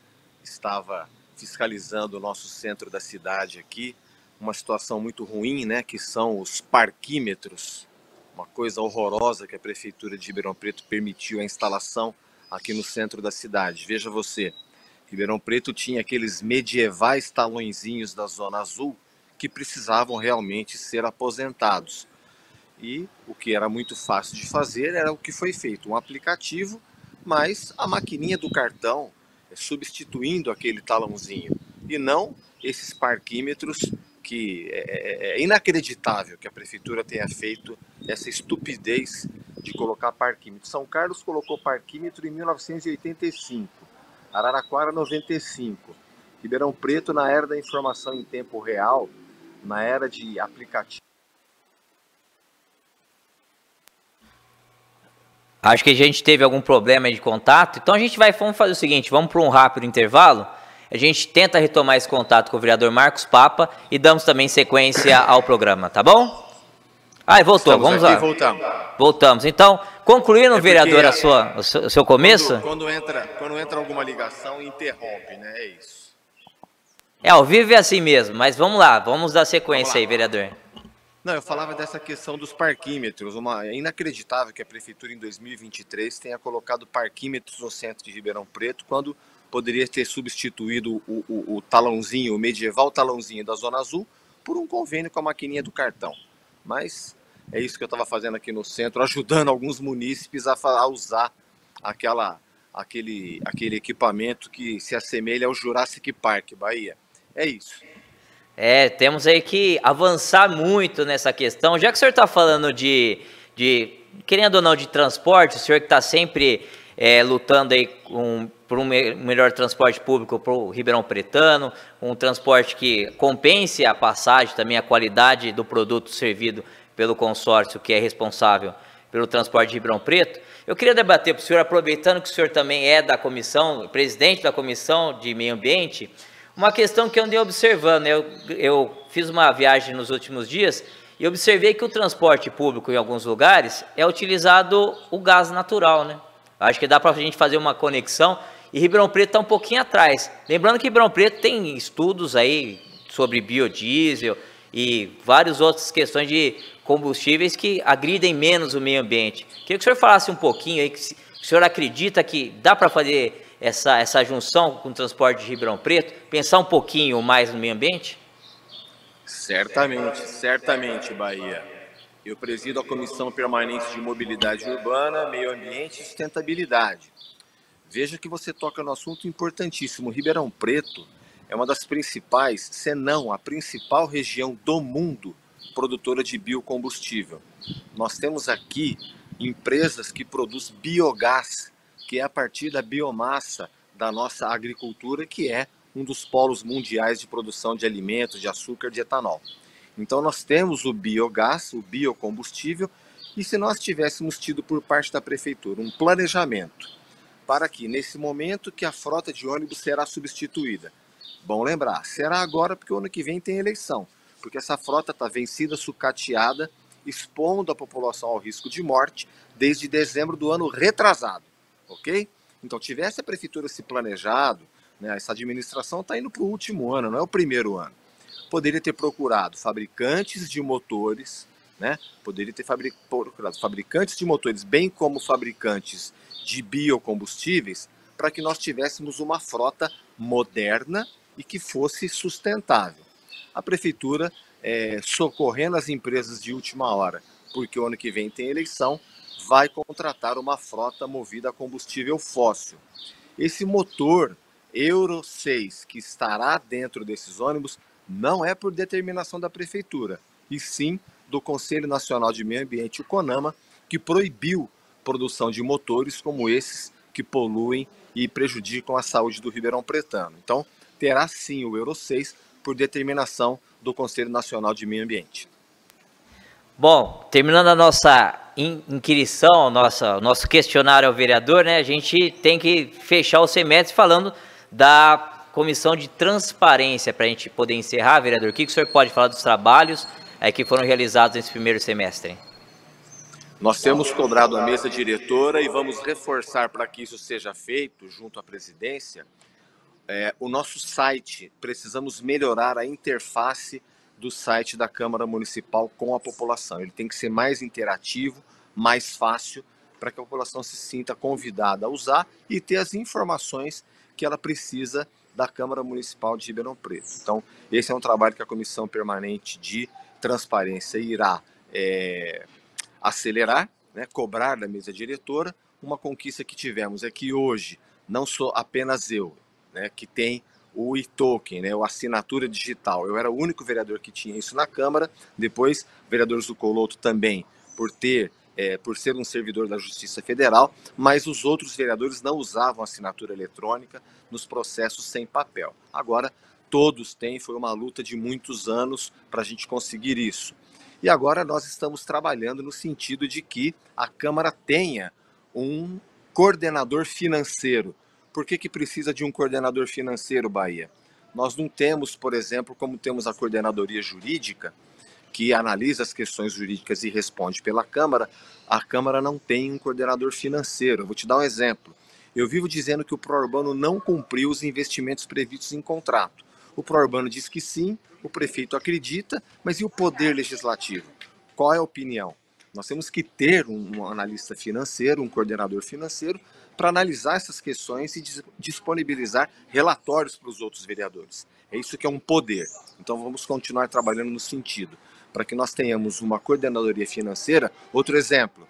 Estava fiscalizando o nosso centro da cidade aqui. Uma situação muito ruim, né? Que são os parquímetros. Uma coisa horrorosa que a Prefeitura de Ribeirão Preto permitiu a instalação aqui no centro da cidade. Veja você, Ribeirão Preto tinha aqueles medievais talõezinhos da Zona Azul que precisavam realmente ser aposentados. E o que era muito fácil de fazer era o que foi feito, um aplicativo, mas a maquininha do cartão substituindo aquele talãozinho, e não esses parquímetros que é inacreditável que a Prefeitura tenha feito essa estupidez de colocar parquímetro. São Carlos colocou parquímetro em 1985, Araraquara 95, Ribeirão Preto na era da informação em tempo real, na era de aplicativo. Acho que a gente teve algum problema de contato, então vamos fazer o seguinte, vamos para um rápido intervalo, a gente tenta retomar esse contato com o vereador Marcos Papa e damos também sequência ao programa, tá bom? Voltou, vamos lá. Voltamos. Então, concluindo, vereador, o seu começo? Quando entra alguma ligação, interrompe, né? É isso. Ao vivo é assim mesmo, mas vamos lá, vamos dar sequência aí, vereador. Não, eu falava dessa questão dos parquímetros. É inacreditável que a Prefeitura em 2023 tenha colocado parquímetros no centro de Ribeirão Preto, quando poderia ter substituído o talãozinho, o medieval talãozinho da Zona Azul, por um convênio com a maquininha do cartão. Mas é isso que eu estava fazendo aqui no centro, ajudando alguns munícipes a usar aquele equipamento que se assemelha ao Jurassic Park, Bahia. É isso. Temos aí que avançar muito nessa questão. Já que o senhor está falando querendo ou não, de transporte, o senhor que está sempre lutando aí por um melhor transporte público para o Ribeirão Pretano, um transporte que compense a passagem, também a qualidade do produto servido pelo consórcio que é responsável pelo transporte de Ribeirão Preto. Eu queria debater para o senhor, aproveitando que o senhor também é da comissão, presidente da Comissão de Meio Ambiente, uma questão que eu andei observando. Eu fiz uma viagem nos últimos dias e observei que o transporte público em alguns lugares é utilizado o gás natural, né? Acho que dá para a gente fazer uma conexão. E Ribeirão Preto está um pouquinho atrás. Lembrando que Ribeirão Preto tem estudos aí sobre biodiesel e várias outras questões de combustíveis que agridem menos o meio ambiente. Queria que o senhor falasse um pouquinho aí, se o senhor acredita que dá para fazer essa junção com o transporte de Ribeirão Preto, pensar um pouquinho mais no meio ambiente? Certamente, Bahia. Eu presido a Comissão Permanente de Mobilidade Urbana, Meio Ambiente e Sustentabilidade. Veja que você toca no assunto importantíssimo. Ribeirão Preto é uma das principais, se não a principal região do mundo produtora de biocombustível. Nós temos aqui empresas que produzem biogás, que é a partir da biomassa da nossa agricultura, que é um dos polos mundiais de produção de alimentos, de açúcar, de etanol. Então nós temos o biogás, o biocombustível, e se nós tivéssemos tido por parte da prefeitura um planejamento para que nesse momento que a frota de ônibus será substituída. Bom lembrar, será agora porque o ano que vem tem eleição, porque essa frota está vencida, sucateada, expondo a população ao risco de morte desde dezembro do ano retrasado, ok? Então tivesse a prefeitura se planejado, né, essa administração está indo para o último ano, não é o primeiro ano. Poderia ter procurado fabricantes de motores, né? Poderia ter procurado fabricantes de motores, bem como fabricantes de biocombustíveis, para que nós tivéssemos uma frota moderna e que fosse sustentável. A prefeitura, socorrendo as empresas de última hora, porque o ano que vem tem eleição, vai contratar uma frota movida a combustível fóssil. Esse motor Euro 6 que estará dentro desses ônibus não é por determinação da prefeitura, e sim do Conselho Nacional de Meio Ambiente, o CONAMA, que proibiu produção de motores como esses que poluem e prejudicam a saúde do Ribeirão Pretano. Então, terá sim o Euro 6 por determinação do Conselho Nacional de Meio Ambiente. Bom, terminando a nossa inquirição, nosso questionário ao vereador, né, a gente tem que fechar o semestre falando da Comissão de Transparência, para a gente poder encerrar, vereador. O que o senhor pode falar dos trabalhos que foram realizados nesse primeiro semestre? Nós temos cobrado a mesa diretora e vamos reforçar para que isso seja feito junto à presidência. O nosso site, precisamos melhorar a interface do site da Câmara Municipal com a população. Ele tem que ser mais interativo, mais fácil, para que a população se sinta convidada a usar e ter as informações que ela precisa da Câmara Municipal de Ribeirão Preto. Então, esse é um trabalho que a Comissão Permanente de Transparência irá acelerar, né, cobrar da mesa diretora. Uma conquista que tivemos é que hoje, não sou apenas eu, né, que tem o e-token, né, a assinatura digital. Eu era o único vereador que tinha isso na Câmara, depois o vereador Zucoloto também, por ser um servidor da Justiça Federal, mas os outros vereadores não usavam assinatura eletrônica nos processos sem papel. Agora, todos têm, foi uma luta de muitos anos para a gente conseguir isso. E agora nós estamos trabalhando no sentido de que a Câmara tenha um coordenador financeiro. Por que precisa de um coordenador financeiro, Bahia? Nós não temos, por exemplo, como temos a coordenadoria jurídica, que analisa as questões jurídicas e responde pela Câmara, a Câmara não tem um coordenador financeiro. Eu vou te dar um exemplo. Eu vivo dizendo que o Prourbano não cumpriu os investimentos previstos em contrato. O Prourbano diz que sim, o prefeito acredita, mas e o Poder Legislativo? Qual é a opinião? Nós temos que ter um analista financeiro, um coordenador financeiro, para analisar essas questões e disponibilizar relatórios para os outros vereadores. É isso que é um poder. Então vamos continuar trabalhando no sentido, para que nós tenhamos uma coordenadoria financeira. Outro exemplo,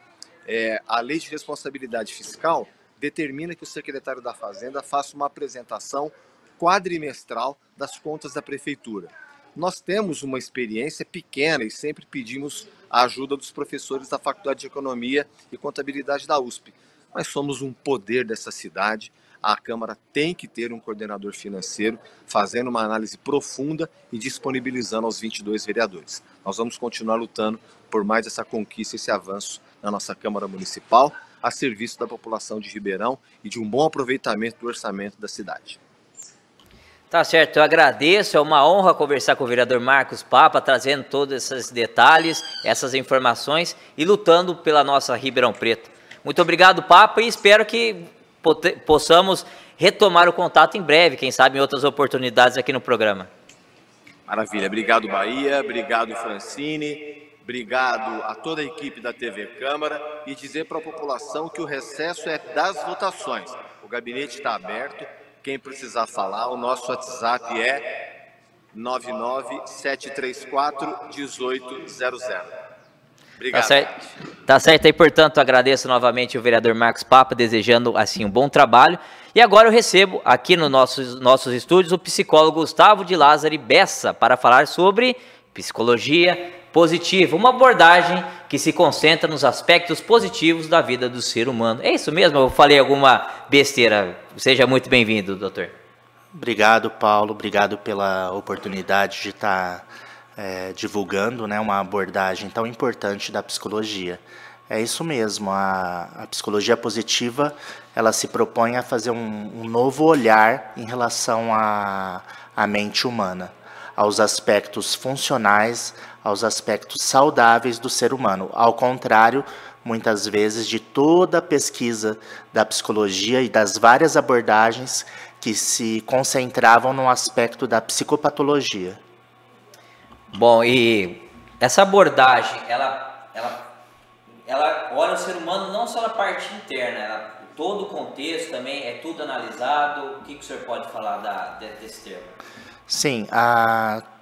a Lei de Responsabilidade Fiscal determina que o secretário da Fazenda faça uma apresentação quadrimestral das contas da Prefeitura. Nós temos uma experiência pequena e sempre pedimos a ajuda dos professores da Faculdade de Economia e Contabilidade da USP. mas somos um poder dessa cidade. A Câmara tem que ter um coordenador financeiro fazendo uma análise profunda e disponibilizando aos 22 vereadores. Nós vamos continuar lutando por mais essa conquista, esse avanço na nossa Câmara Municipal, a serviço da população de Ribeirão e de um bom aproveitamento do orçamento da cidade. Tá certo, eu agradeço, é uma honra conversar com o vereador Marcos Papa, trazendo todos esses detalhes, essas informações e lutando pela nossa Ribeirão Preto. Muito obrigado, Papa, e espero que possamos retomar o contato em breve, quem sabe em outras oportunidades aqui no programa. Maravilha, obrigado Bahia, obrigado Francine, obrigado a toda a equipe da TV Câmara e dizer para a população que o recesso é das votações. O gabinete está aberto, quem precisar falar, o nosso WhatsApp é 99734-1800. Obrigado. Tá certo aí, portanto, agradeço novamente o vereador Marcos Papa, desejando assim um bom trabalho. E agora eu recebo aqui nos nossos estúdios o psicólogo Gustavo de Lázari Bessa para falar sobre psicologia positiva, uma abordagem que se concentra nos aspectos positivos da vida do ser humano. É isso mesmo? Eu falei alguma besteira? Seja muito bem-vindo, doutor. Obrigado, Paulo. Obrigado pela oportunidade de estar divulgando, né, uma abordagem tão importante da psicologia. É isso mesmo, a psicologia positiva, ela se propõe a fazer um novo olhar em relação à mente humana, aos aspectos funcionais, aos aspectos saudáveis do ser humano. Ao contrário, muitas vezes, de toda a pesquisa da psicologia e das várias abordagens que se concentravam no aspecto da psicopatologia. Bom, e essa abordagem, ela olha o ser humano não só na parte interna, todo o contexto também, é tudo analisado. O que o senhor pode falar desse termo? Sim,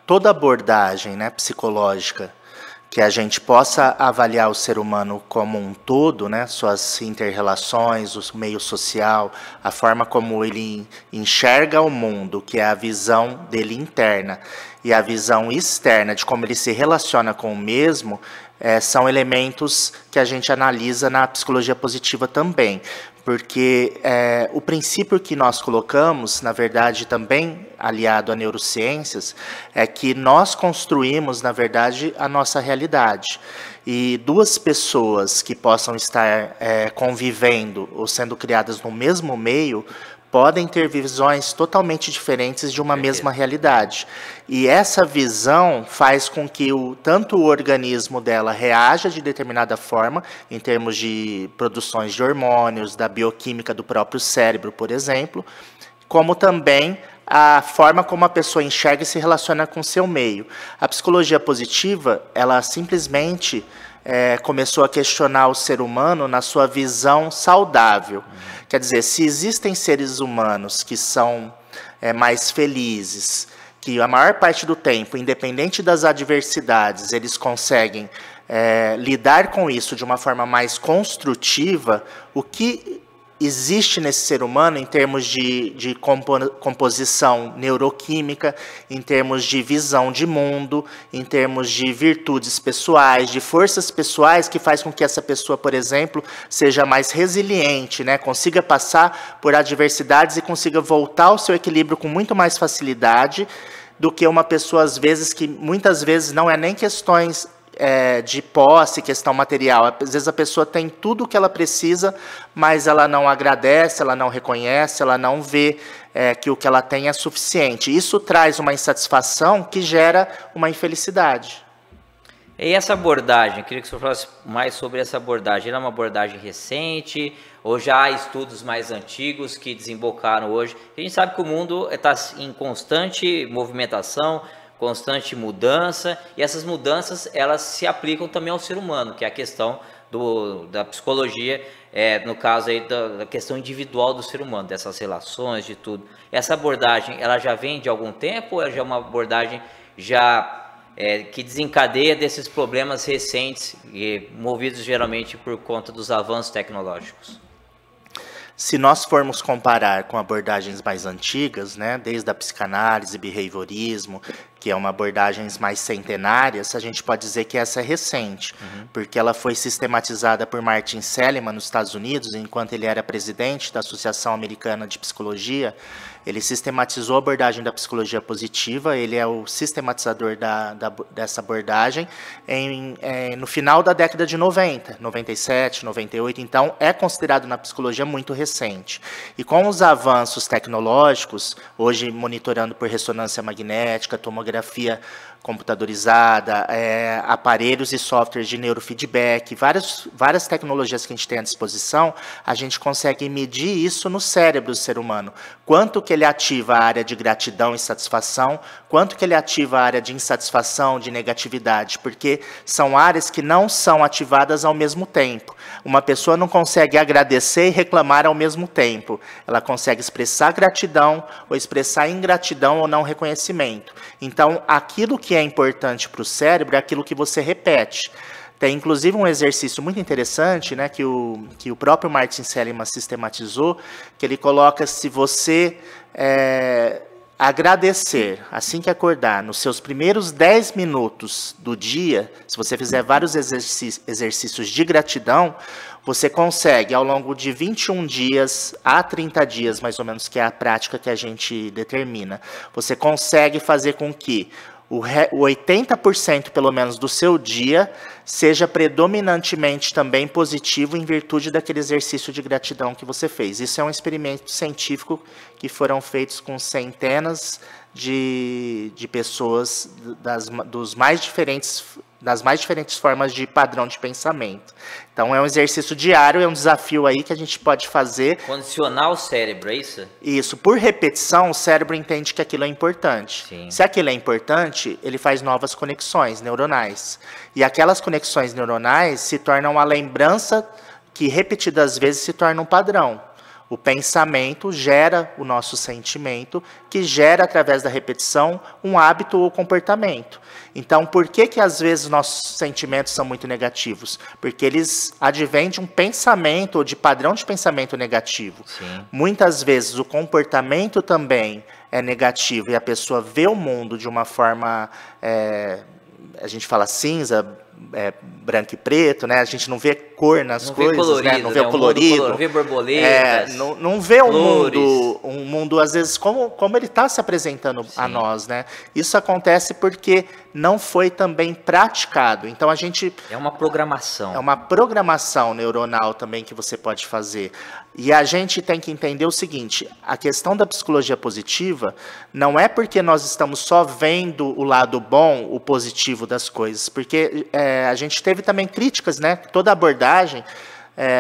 toda abordagem, né, psicológica que a gente possa avaliar o ser humano como um todo, né, suas inter-relações, o meio social, a forma como ele enxerga o mundo, que é a visão dele interna, e a visão externa de como ele se relaciona com o mesmo, são elementos que a gente analisa na psicologia positiva também, porque o princípio que nós colocamos, na verdade, também aliado a neurociências, é que nós construímos, na verdade, a nossa realidade. E duas pessoas que possam estar convivendo ou sendo criadas no mesmo meio podem ter visões totalmente diferentes de uma mesma realidade. E essa visão faz com que tanto o organismo dela reaja de determinada forma, em termos de produções de hormônios, da bioquímica do próprio cérebro, por exemplo, como também a forma como a pessoa enxerga e se relaciona com o seu meio. A psicologia positiva, ela simplesmente começou a questionar o ser humano na sua visão saudável. Quer dizer, se existem seres humanos que são mais felizes, que a maior parte do tempo, independente das adversidades, eles conseguem lidar com isso de uma forma mais construtiva, o que existe nesse ser humano em termos de composição neuroquímica, em termos de visão de mundo, em termos de virtudes pessoais, de forças pessoais, que faz com que essa pessoa, por exemplo, seja mais resiliente, né? Consiga passar por adversidades e consiga voltar ao seu equilíbrio com muito mais facilidade do que uma pessoa, às vezes, que muitas vezes não é nem questões de posse, questão material. Às vezes a pessoa tem tudo o que ela precisa, mas ela não agradece, ela não reconhece, ela não vê que o que ela tem é suficiente. Isso traz uma insatisfação que gera uma infelicidade. E essa abordagem, eu queria que o senhor falasse mais sobre essa abordagem. Ela é uma abordagem recente ou já há estudos mais antigos que desembocaram hoje? A gente sabe que o mundo está em constante movimentação, constante mudança, e essas mudanças elas se aplicam também ao ser humano, que é a questão da psicologia, no caso aí da questão individual do ser humano, dessas relações, de tudo. Essa abordagem, ela já vem de algum tempo ou já é uma abordagem que desencadeia desses problemas recentes, movidos geralmente por conta dos avanços tecnológicos? Se nós formos comparar com abordagens mais antigas, né, desde a psicanálise, behaviorismo, que é uma abordagens mais centenárias, a gente pode dizer que essa é recente, porque ela foi sistematizada por Martin Seligman nos Estados Unidos, enquanto ele era presidente da Associação Americana de Psicologia. Ele sistematizou a abordagem da psicologia positiva, ele é o sistematizador dessa abordagem no final da década de 90, 97, 98, então é considerado na psicologia muito recente. E com os avanços tecnológicos, hoje monitorando por ressonância magnética, tomografia computadorizada, aparelhos e softwares de neurofeedback, várias tecnologias que a gente tem à disposição, a gente consegue medir isso no cérebro do ser humano. Quanto que ele ativa a área de gratidão e satisfação, quanto que ele ativa a área de insatisfação, de negatividade, porque são áreas que não são ativadas ao mesmo tempo. Uma pessoa não consegue agradecer e reclamar ao mesmo tempo. Ela consegue expressar gratidão ou expressar ingratidão ou não reconhecimento. Então, aquilo que é importante para o cérebro é aquilo que você repete. Tem, inclusive, um exercício muito interessante, né, que o próprio Martin Seligman sistematizou, que ele coloca, se você agradecer, assim que acordar, nos seus primeiros 10 minutos do dia, se você fizer vários exercícios de gratidão, você consegue, ao longo de 21 dias a 30 dias, mais ou menos, que é a prática que a gente determina, você consegue fazer com que o 80% pelo menos do seu dia seja predominantemente também positivo em virtude daquele exercício de gratidão que você fez. Isso é um experimento científico que foram feitos com centenas de pessoas das mais diferentes formas de padrão de pensamento. Então é um exercício diário, é um desafio aí que a gente pode fazer. Condicionar o cérebro, é isso? Isso. Por repetição, o cérebro entende que aquilo é importante. Sim. Se aquilo é importante, ele faz novas conexões neuronais. E aquelas conexões neuronais se tornam uma lembrança que repetidas vezes se torna um padrão. O pensamento gera o nosso sentimento, que gera, através da repetição, um hábito ou comportamento. Então, por que às vezes nossos sentimentos são muito negativos? Porque eles advêm de um pensamento ou de padrão de pensamento negativo. Sim. Muitas vezes o comportamento também é negativo e a pessoa vê o mundo de uma forma, a gente fala cinza, branco e preto, né? A gente não vê cor nas coisas, colorido, né? Não vê o colorido, não vê borboletas, não vê flores. um mundo às vezes como ele está se apresentando a nós, né? Isso acontece porque não foi também praticado. Então a gente é uma programação. É uma programação neuronal também que você pode fazer. E a gente tem que entender o seguinte: a questão da psicologia positiva não é porque nós estamos só vendo o lado bom, o positivo das coisas, porque a gente teve também críticas, né? Toda abordagem,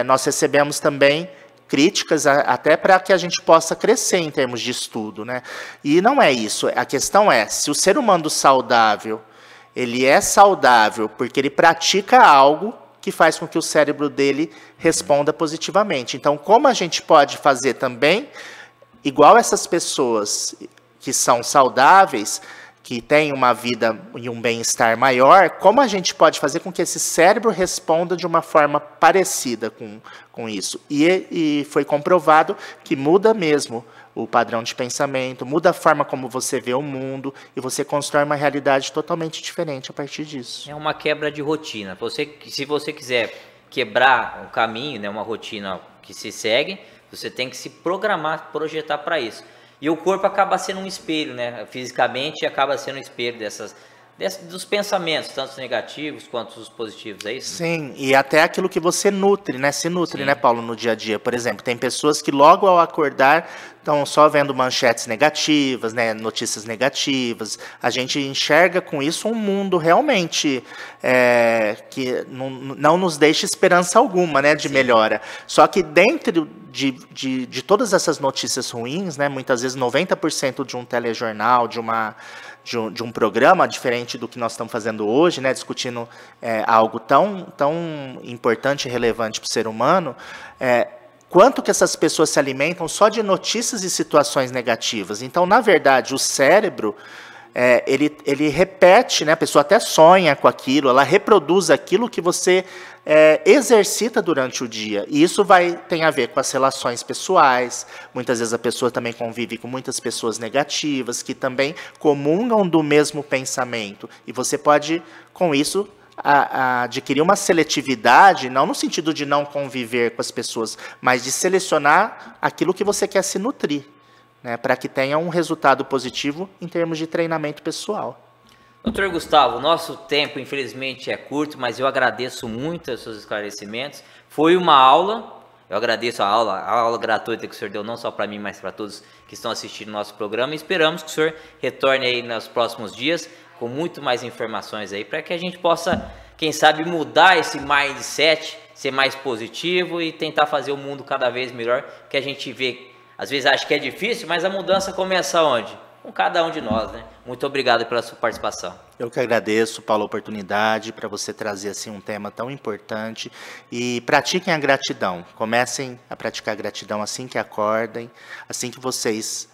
nós recebemos também críticas até para que a gente possa crescer em termos de estudo, né? E não é isso. A questão é, se o ser humano saudável, ele é saudável porque ele pratica algo que faz com que o cérebro dele responda positivamente. Então, como a gente pode fazer também, igual essas pessoas que são saudáveis, que têm uma vida e um bem-estar maior, como a gente pode fazer com que esse cérebro responda de uma forma parecida com isso? E foi comprovado que muda mesmo o padrão de pensamento, muda a forma como você vê o mundo, e você constrói uma realidade totalmente diferente a partir disso. É uma quebra de rotina. Se você quiser quebrar um caminho, né, uma rotina que se segue, você tem que se programar, projetar para isso. E o corpo acaba sendo um espelho, né? Fisicamente acaba sendo um espelho dos pensamentos, tanto os negativos quanto os positivos, é isso? Sim, e até aquilo que você nutre, né? Se nutre, né, Paulo, no dia a dia. Por exemplo, tem pessoas que logo ao acordar estão só vendo manchetes negativas, né, notícias negativas. A gente enxerga com isso um mundo realmente que não nos deixa esperança alguma, né, de melhora. Só que dentro de todas essas notícias ruins, né, muitas vezes 90% de um telejornal, de um programa diferente do que nós estamos fazendo hoje, né, discutindo algo tão importante e relevante para o ser humano, quanto que essas pessoas se alimentam só de notícias e situações negativas. Então, na verdade, o cérebro ele repete, né? A pessoa até sonha com aquilo, ela reproduz aquilo que você exercita durante o dia. E isso tem a ver com as relações pessoais. Muitas vezes a pessoa também convive com muitas pessoas negativas, que também comungam do mesmo pensamento. E você pode, com isso, adquirir uma seletividade, não no sentido de não conviver com as pessoas, mas de selecionar aquilo que você quer se nutrir, né, para que tenha um resultado positivo em termos de treinamento pessoal. Doutor Gustavo, nosso tempo infelizmente é curto, mas eu agradeço muito os seus esclarecimentos. Foi uma aula, eu agradeço a aula gratuita que o senhor deu, não só para mim, mas para todos que estão assistindo o nosso programa. E esperamos que o senhor retorne aí nos próximos dias com muito mais informações aí, para que a gente possa, quem sabe, mudar esse mindset, ser mais positivo e tentar fazer o mundo cada vez melhor, que a gente vê, às vezes acha que é difícil, mas a mudança começa onde? Com cada um de nós, né? Muito obrigado pela sua participação. Eu que agradeço, Paulo, a oportunidade para você trazer assim um tema tão importante. E pratiquem a gratidão. Comecem a praticar a gratidão assim que acordem, assim que vocês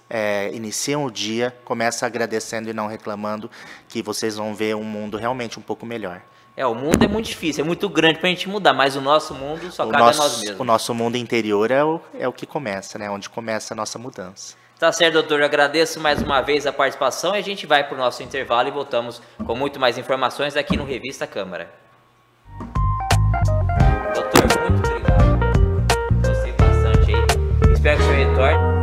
iniciam o dia, comecem agradecendo e não reclamando, que vocês vão ver um mundo realmente um pouco melhor. O mundo é muito difícil, é muito grande para a gente mudar, mas o nosso mundo só cabe a nós mesmos. O nosso mundo interior é o que começa, né? Onde começa a nossa mudança. Tá certo, doutor. Eu agradeço mais uma vez a participação e a gente vai para o nosso intervalo e voltamos com muito mais informações aqui no Revista Câmara. Doutor, muito obrigado. Gostei bastante aí. Espero que o senhor retorne.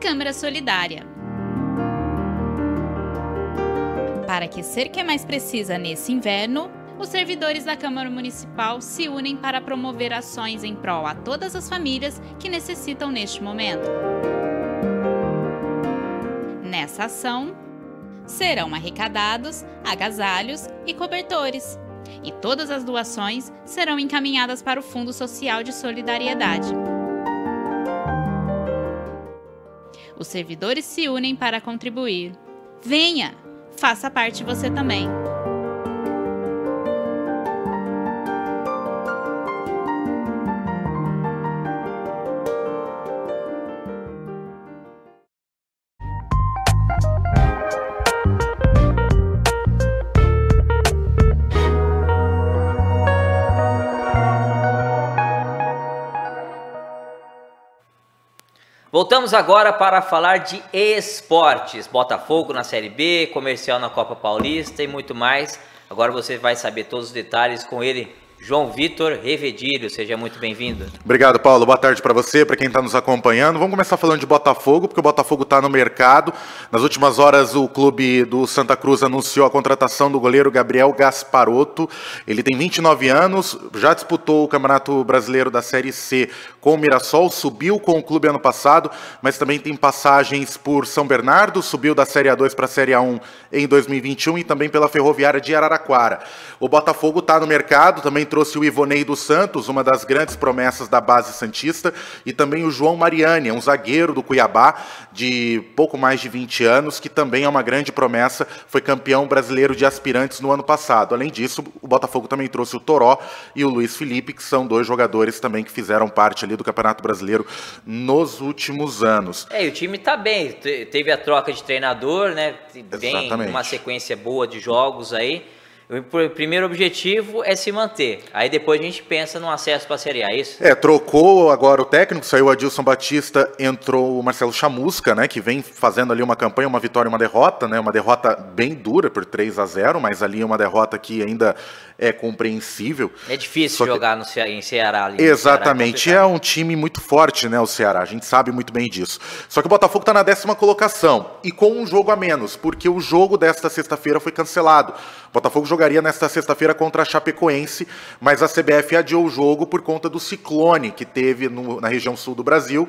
Câmara Solidária. Para aquecer quem mais precisa nesse inverno, os servidores da Câmara Municipal se unem para promover ações em prol a todas as famílias que necessitam neste momento. Nessa ação, serão arrecadados agasalhos e cobertores, e todas as doações serão encaminhadas para o Fundo Social de Solidariedade. Os servidores se unem para contribuir. Venha! Faça parte você também. Voltamos agora para falar de esportes. Botafogo na Série B, Comercial na Copa Paulista e muito mais. Agora você vai saber todos os detalhes com ele, João Vitor Revedilho. Seja muito bem-vindo. Obrigado, Paulo. Boa tarde para você, para quem está nos acompanhando. Vamos começar falando de Botafogo, porque o Botafogo está no mercado. Nas últimas horas, o clube do Santa Cruz anunciou a contratação do goleiro Gabriel Gasparotto. Ele tem 29 anos, já disputou o Campeonato Brasileiro da Série C com o Mirassol, subiu com o clube ano passado, mas também tem passagens por São Bernardo, subiu da Série A2 para a Série A1 em 2021 e também pela Ferroviária de Araraquara. O Botafogo está no mercado, também trouxe o Ivonei dos Santos, uma das grandes promessas da base santista, e também o João Mariani, um zagueiro do Cuiabá, de pouco mais de 20 anos, que também é uma grande promessa, foi campeão brasileiro de aspirantes no ano passado. Além disso, o Botafogo também trouxe o Toró e o Luiz Felipe, que são dois jogadores também que fizeram parte ali do Campeonato Brasileiro nos últimos anos. E o time está bem, teve a troca de treinador, né? Bem, Exatamente. uma sequência boa de jogos aí. O primeiro objetivo é se manter. Aí depois a gente pensa no acesso para a Série A, é isso? Trocou agora o técnico, saiu o Adilson Batista, entrou o Marcelo Chamusca, né, que vem fazendo ali uma campanha, uma vitória e uma derrota, né, uma derrota bem dura por 3-0, mas ali uma derrota que ainda é compreensível. É difícil jogar em Ceará ali. Exatamente, é um time muito forte, né, o Ceará, a gente sabe muito bem disso. Só que o Botafogo está na 10ª colocação e com um jogo a menos, porque o jogo desta sexta-feira foi cancelado. O Botafogo jogaria nesta sexta-feira contra a Chapecoense, mas a CBF adiou o jogo por conta do ciclone que teve na região sul do Brasil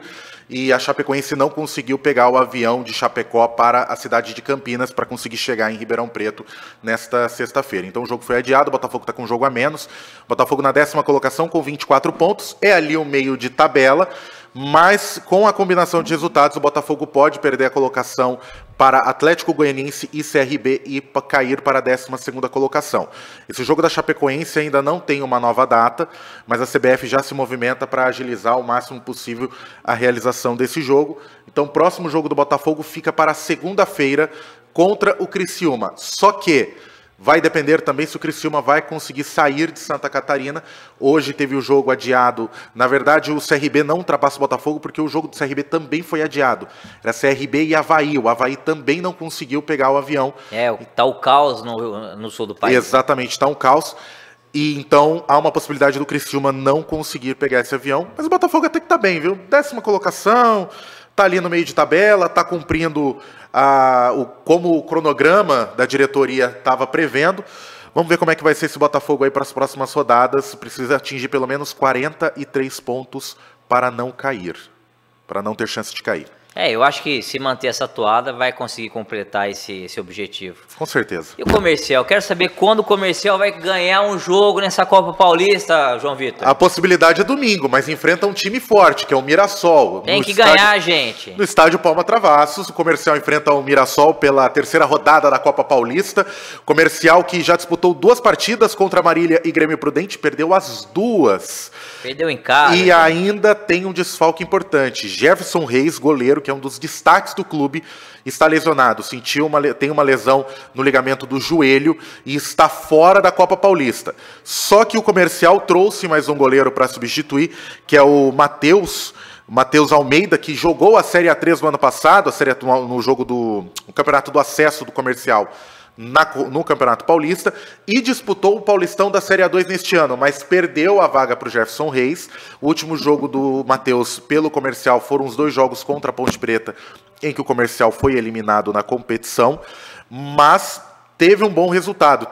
e a Chapecoense não conseguiu pegar o avião de Chapecó para a cidade de Campinas para conseguir chegar em Ribeirão Preto nesta sexta-feira. Então o jogo foi adiado, o Botafogo está com um jogo a menos. O Botafogo na 10ª colocação com 24 pontos, é ali o meio de tabela, mas com a combinação de resultados o Botafogo pode perder a colocação para Atlético Goianiense e CRB e cair para a 12ª colocação. Esse jogo da Chapecoense ainda não tem uma nova data, mas a CBF já se movimenta para agilizar o máximo possível a realização desse jogo. Então o próximo jogo do Botafogo fica para segunda-feira contra o Criciúma. Só que vai depender também se o Criciúma vai conseguir sair de Santa Catarina. Hoje teve o jogo adiado. Na verdade, o CRB não ultrapassa o Botafogo porque o jogo do CRB também foi adiado. Era CRB e Avaí. O Avaí também não conseguiu pegar o avião. Tá o caos no sul do país. Exatamente, tá um caos. E então há uma possibilidade do Criciúma não conseguir pegar esse avião. Mas o Botafogo até que tá bem, viu? 10ª colocação, tá ali no meio de tabela, tá cumprindo como o cronograma da diretoria estava prevendo. Vamos ver como é que vai ser esse Botafogo aí para as próximas rodadas. Precisa atingir pelo menos 43 pontos para não cair, para não ter chance de cair. Eu acho que se manter essa toada vai conseguir completar esse objetivo. Com certeza. E o Comercial? Quero saber quando o Comercial vai ganhar um jogo nessa Copa Paulista, João Vitor. A possibilidade é domingo, mas enfrenta um time forte, que é o Mirassol. Tem que ganhar, gente. No estádio Palma Travassos, o Comercial enfrenta o Mirassol pela 3ª rodada da Copa Paulista. Comercial que já disputou 2 partidas contra Marília e Grêmio Prudente, perdeu as 2. Perdeu em casa. E ainda tem um desfalque importante. Jefferson Reis, goleiro, que é um dos destaques do clube, está lesionado. Tem uma lesão no ligamento do joelho e está fora da Copa Paulista. Só que o Comercial trouxe mais um goleiro para substituir, que é o Matheus Almeida, que jogou a Série A3 no ano passado, no jogo do Campeonato do Acesso do Comercial, no Campeonato Paulista, e disputou o Paulistão da Série A2 neste ano, mas perdeu a vaga para o Jefferson Reis. O último jogo do Matheus pelo Comercial foram os 2 jogos contra a Ponte Preta, em que o Comercial foi eliminado na competição, mas teve um bom resultado,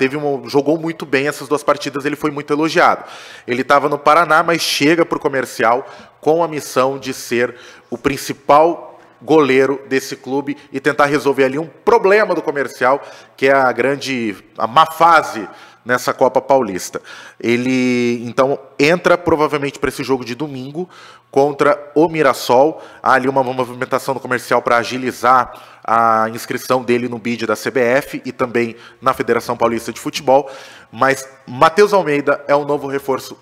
jogou muito bem essas 2 partidas, ele foi muito elogiado. Ele estava no Paraná, mas chega para o Comercial com a missão de ser o principal goleiro desse clube e tentar resolver ali um problema do Comercial, que é a má fase nessa Copa Paulista. Ele, então, entra provavelmente para esse jogo de domingo contra o Mirassol. Há ali uma movimentação do Comercial para agilizar a inscrição dele no BID da CBF e também na Federação Paulista de Futebol. Mas Matheus Almeida é um novo reforço,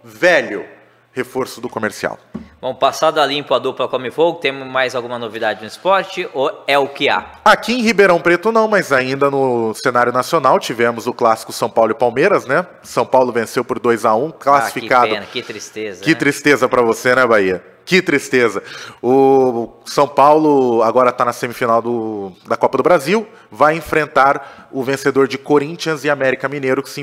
velho reforço do Comercial. Bom, passado a limpo a dupla Come Fogo, temos mais alguma novidade no esporte ou é o que há? Aqui em Ribeirão Preto não, mas ainda no cenário nacional tivemos o clássico São Paulo e Palmeiras, né? São Paulo venceu por 2-1, classificado. Que pena, que tristeza. Que tristeza para você, né, Bahia? Que tristeza. O São Paulo agora está na semifinal da Copa do Brasil, vai enfrentar o vencedor de Corinthians e América Mineiro, que se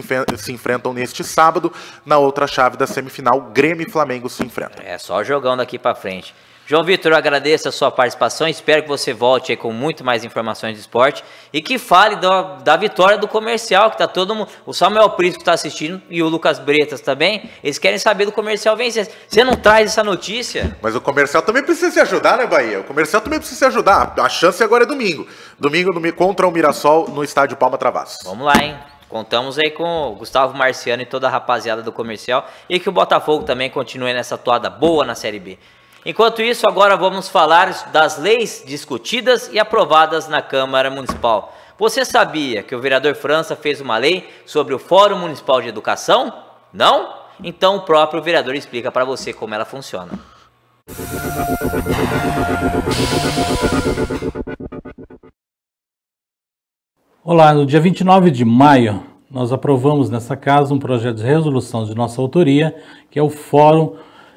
enfrentam neste sábado. Na outra chave da semifinal, Grêmio e Flamengo se enfrentam. É só jogão daqui para frente. João Vitor, eu agradeço a sua participação, espero que você volte aí com muito mais informações de esporte e que fale da vitória do Comercial, que tá todo mundo, o Samuel Prisco está assistindo e o Lucas Bretas também, eles querem saber do Comercial vencer. Você não traz essa notícia? Mas o Comercial também precisa se ajudar, né, Bahia? O Comercial também precisa se ajudar, a chance agora é domingo contra o Mirassol no estádio Palma Travassos. Vamos lá, hein? Contamos aí com o Gustavo Marciano e toda a rapaziada do Comercial e que o Botafogo também continue nessa toada boa na Série B. Enquanto isso, agora vamos falar das leis discutidas e aprovadas na Câmara Municipal. Você sabia que o vereador França fez uma lei sobre o Fórum Municipal de Educação? Não? Então o próprio vereador explica para você como ela funciona. Olá, no dia 29 de maio nós aprovamos nessa casa um projeto de resolução de nossa autoria, que é o Fórum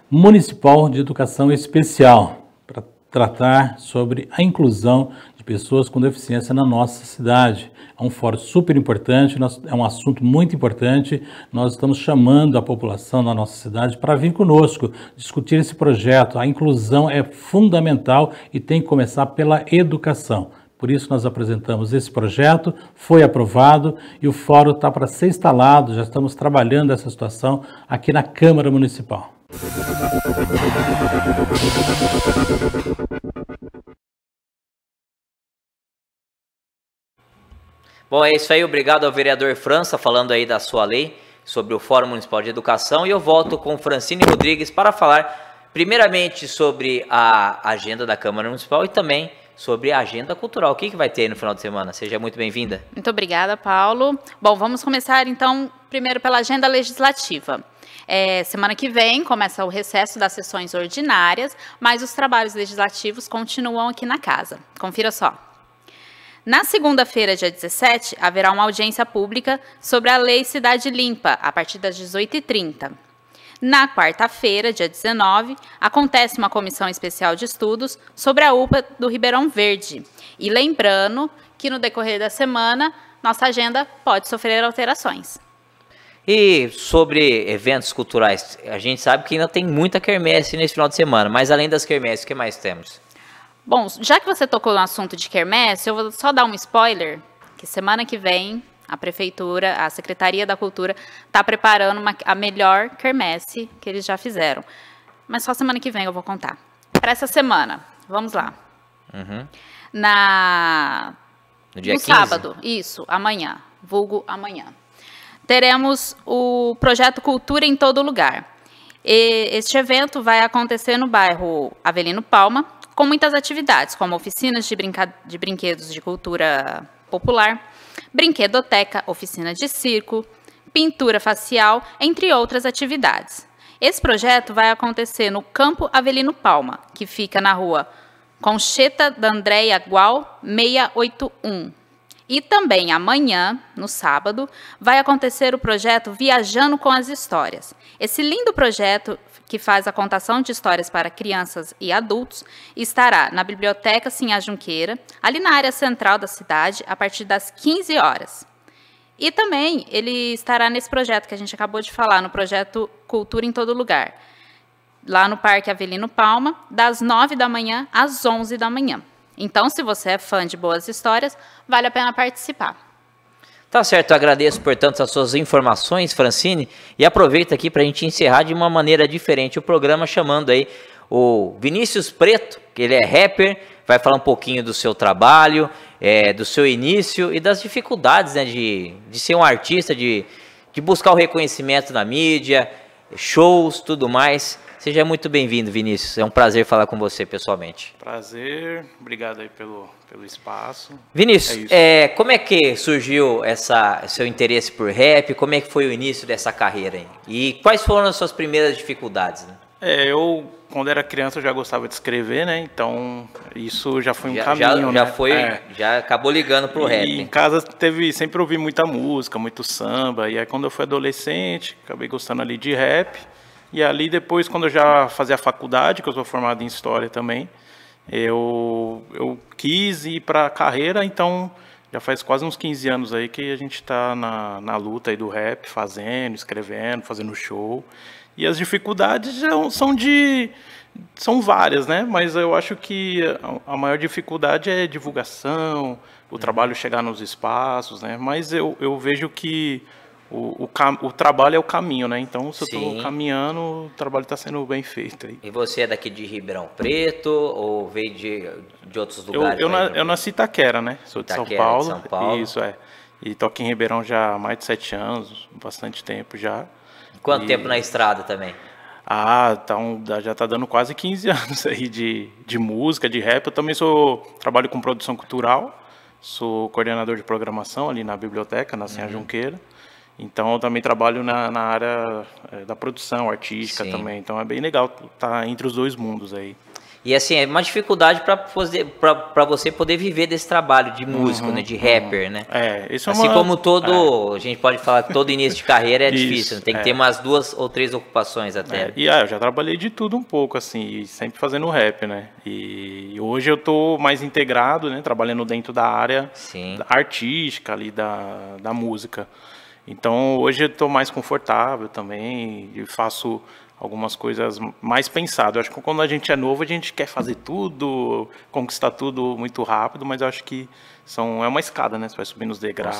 Municipal de Educação Especial, para tratar sobre a inclusão de pessoas com deficiência na nossa cidade. É um fórum super importante, é um assunto muito importante. Nós estamos chamando a população da nossa cidade para vir conosco, discutir esse projeto. A inclusão é fundamental e tem que começar pela educação. Por isso nós apresentamos esse projeto, foi aprovado e o fórum está para ser instalado, já estamos trabalhando essa situação aqui na Câmara Municipal. Bom, é isso aí, obrigado ao vereador França falando aí da sua lei sobre o Fórum Municipal de Educação, e eu volto com Francine Rodrigues para falar primeiramente sobre a agenda da Câmara Municipal e também sobre a agenda cultural. O que vai ter aí no final de semana? Seja muito bem-vinda. Muito obrigada, Paulo. Bom, vamos começar então primeiro pela agenda legislativa. Semana que vem começa o recesso das sessões ordinárias, mas os trabalhos legislativos continuam aqui na casa. Confira só. Na segunda-feira, dia 17, haverá uma audiência pública sobre a Lei Cidade Limpa, a partir das 18h30. Na quarta-feira, dia 19, acontece uma comissão especial de estudos sobre a UPA do Ribeirão Verde. E lembrando que no decorrer da semana, nossa agenda pode sofrer alterações. E sobre eventos culturais, a gente sabe que ainda tem muita quermesse nesse final de semana, mas além das quermesses, o que mais temos? Bom, já que você tocou no assunto de quermesse, eu vou só dar um spoiler, que semana que vem a Prefeitura, a Secretaria da Cultura, está preparando a melhor quermesse que eles já fizeram. Mas só semana que vem eu vou contar. Para essa semana, vamos lá. Uhum. No dia 15? Sábado, isso, amanhã, vulgo amanhã. Teremos o projeto Cultura em Todo Lugar. Este evento vai acontecer no bairro Avelino Palma, com muitas atividades, como oficinas de brinquedos de cultura popular, brinquedoteca, oficina de circo, pintura facial, entre outras atividades. Esse projeto vai acontecer no Campo Avelino Palma, que fica na rua Concheta da Andréia Gual, 681. E também amanhã, no sábado, vai acontecer o projeto Viajando com as Histórias. Esse lindo projeto, que faz a contação de histórias para crianças e adultos, estará na Biblioteca Sinhá Junqueira, ali na área central da cidade, a partir das 15 horas. E também ele estará nesse projeto que a gente acabou de falar, no projeto Cultura em Todo Lugar, lá no Parque Avelino Palma, das 9 da manhã às 11 da manhã. Então, se você é fã de boas histórias, vale a pena participar. Tá certo, eu agradeço, portanto, as suas informações, Francine, e aproveito aqui para a gente encerrar de uma maneira diferente o programa, chamando aí o Vinícius Preto, que ele é rapper, vai falar um pouquinho do seu trabalho, do seu início e das dificuldades, né, de ser um artista, de buscar o reconhecimento na mídia, shows, tudo mais. Seja muito bem-vindo, Vinícius. É um prazer falar com você pessoalmente. Prazer, obrigado aí pelo espaço. Vinícius, como é que surgiu seu interesse por rap? Como é que foi o início dessa carreira aí? E quais foram as suas primeiras dificuldades, né? Eu, quando era criança, eu já gostava de escrever, né? Então, isso já foi um caminho, já acabou ligando pro rap. E em casa sempre ouvi muita música, muito samba. E aí, quando eu fui adolescente, acabei gostando ali de rap. E ali depois, quando eu já fazia a faculdade, que eu sou formado em História também, eu quis ir para a carreira, então já faz quase uns 15 anos aí que a gente está na luta aí do rap, fazendo, escrevendo, fazendo show. E as dificuldades são várias, né? Mas eu acho que a maior dificuldade é divulgação, o trabalho chegar nos espaços, né? Mas eu vejo que o trabalho é o caminho, né? Então, se eu estou caminhando, o trabalho está sendo bem feito aí. E você é daqui de Ribeirão Preto ou veio de outros lugares? Eu nasci em Itaquera, né? Sou de São Paulo. Isso, E tô aqui em Ribeirão já há mais de 7 anos, bastante tempo já. Quanto tempo na estrada também? Então já está dando quase 15 anos aí de música, de rap. Eu também trabalho com produção cultural, sou coordenador de programação ali na biblioteca, na Sinhá Junqueira. Então, eu também trabalho na área da produção artística também. Então, é bem legal estar entre os dois mundos aí. E assim, é uma dificuldade para você poder viver desse trabalho de músico, né, de rapper, né? Isso é assim como todo, a gente pode falar que todo início de carreira é difícil, né? Tem que ter umas 2 ou 3 ocupações até. E eu já trabalhei de tudo um pouco, assim, e sempre fazendo rap, né? E hoje eu tô mais integrado, né, trabalhando dentro da área artística ali da música. Então hoje eu tô mais confortável também e faço algumas coisas mais pensado. Eu acho que quando a gente é novo, a gente quer fazer tudo, conquistar tudo muito rápido, mas eu acho que é uma escada, né? Você vai subindo os degraus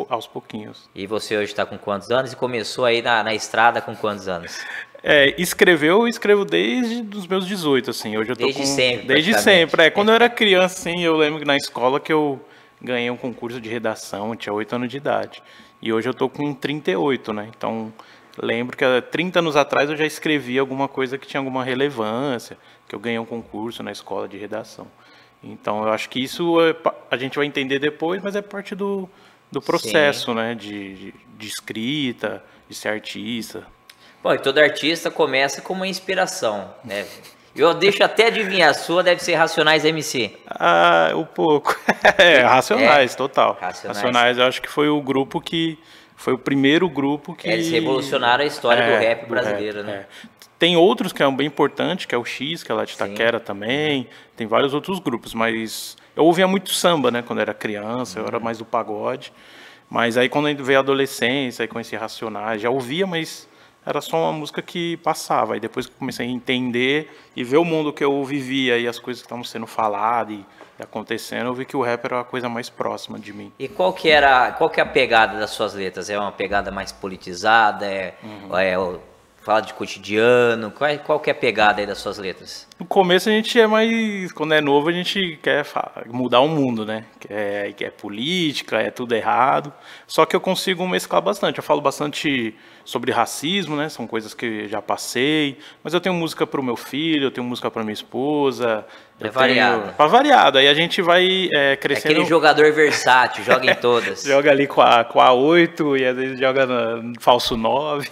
aos pouquinhos. E você hoje está com quantos anos e começou aí na estrada com quantos anos? Eu escrevo desde os meus 18, assim. Hoje eu tô sempre. Desde sempre. Quando eu era criança, assim, eu lembro que na escola que eu ganhei um concurso de redação, eu tinha 8 anos de idade. E hoje eu tô com 38, né? Então, lembro que há 30 anos atrás eu já escrevi alguma coisa que tinha alguma relevância, que eu ganhei um concurso na escola de redação. Então, eu acho que isso a gente vai entender depois, mas é parte do processo, né? De escrita, de ser artista. Bom, e todo artista começa com uma inspiração, né? Eu deixo até adivinhar, a sua deve ser Racionais MC. Um pouco. Racionais, total. Racionais, eu acho que foi o grupo que... Foi o primeiro grupo que... Eles revolucionaram a história do rap brasileiro, né? Tem outros que é bem importante, que é o X, que é lá de Itaquera também. Tem vários outros grupos, mas... Eu ouvia muito samba, né? Quando era criança, eu era mais do pagode. Mas aí quando veio a adolescência, aí conheci Racionais, já ouvia, mas... Era só uma música que passava. Aí depois que eu comecei a entender e ver o mundo que eu vivia e as coisas que estavam sendo faladas e acontecendo, eu vi que o rap era a coisa mais próxima de mim. E qual que é a pegada das suas letras? É uma pegada mais politizada? Fala de cotidiano? Qual que é a pegada aí das suas letras? No começo a gente é mais... Quando é novo a gente quer mudar o mundo, né? Quer política, é tudo errado. Só que eu consigo mesclar bastante. Eu falo bastante sobre racismo, né? São coisas que já passei. Mas eu tenho música para o meu filho, eu tenho música para minha esposa. Variado. Variado. Aí a gente vai crescendo... É aquele jogador versátil, joga em todas. Joga ali com a 8 e às vezes joga no falso 9.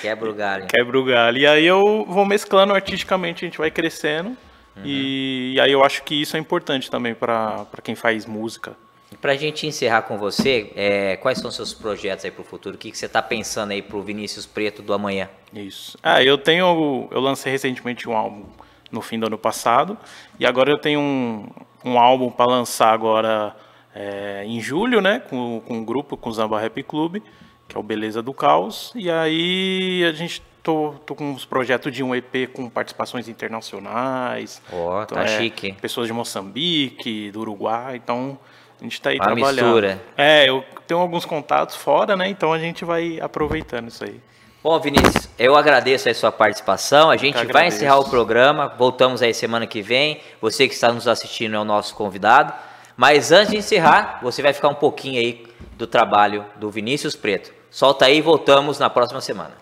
Quebra o galho. Quebra o galho. E aí eu vou mesclando artisticamente, a gente vai crescendo. E aí eu acho que isso é importante também para quem faz música. Para a gente encerrar com você, quais são os seus projetos aí para o futuro? O que você está pensando aí para o Vinícius Preto do amanhã? Isso. Eu lancei recentemente um álbum no fim do ano passado. E agora eu tenho um álbum para lançar agora em julho, né? Com um grupo, com o Zamba Rap Club, que é o Beleza do Caos. E aí a gente... Tô com uns projetos de um EP com participações internacionais. Tá chique. Pessoas de Moçambique, do Uruguai, então a gente tá aí trabalhando. Mistura. Eu tenho alguns contatos fora, né? Então a gente vai aproveitando isso aí. Bom, Vinícius, eu agradeço a sua participação. A gente vai encerrar o programa. Voltamos aí semana que vem. Você que está nos assistindo é o nosso convidado. Mas antes de encerrar, você vai ficar um pouquinho aí do trabalho do Vinícius Preto. Solta aí e voltamos na próxima semana.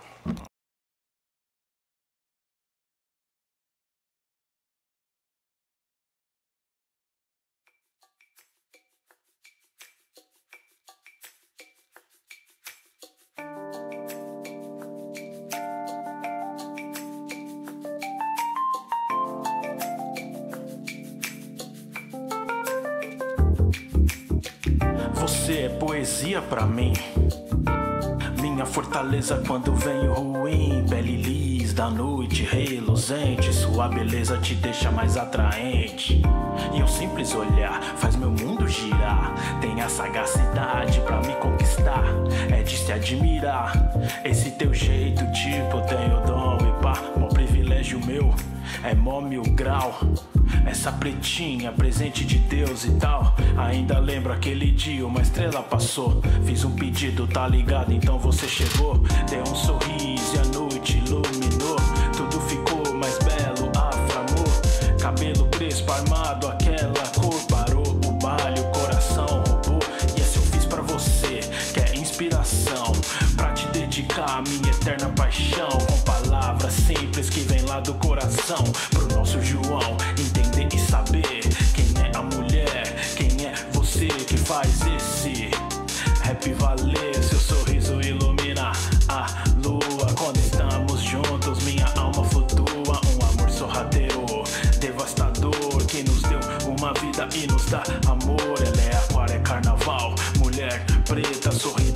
Você é poesia pra mim, minha fortaleza quando venho ruim. Pele lis da noite reluzente, sua beleza te deixa mais atraente. E um simples olhar faz meu mundo girar. Tem a sagacidade pra me conquistar, é de se admirar. Esse teu jeito, tipo, eu tenho dom e pá, mó privilégio meu, é mó 1000 grau. Essa pretinha, presente de Deus e tal. Ainda lembro aquele dia, uma estrela passou. Fiz um pedido, tá ligado? Então você chegou. Deu um sorriso e a noite iluminou. Tudo ficou mais belo, aframou. Cabelo crespo, armado, aquela cor. Parou o baile, o coração roubou. E essa eu fiz pra você, que é inspiração. Pra te dedicar a minha eterna paixão. Com palavras simples que vem lá do coração. Pro nosso João entender e saber quem é a mulher, quem é você que faz esse rap valer. Seu sorriso ilumina a lua quando estamos juntos. Minha alma flutua, um amor sorrateiro, devastador. festa, amor, ela é aquário, é carnaval. Mulher preta, sorrindo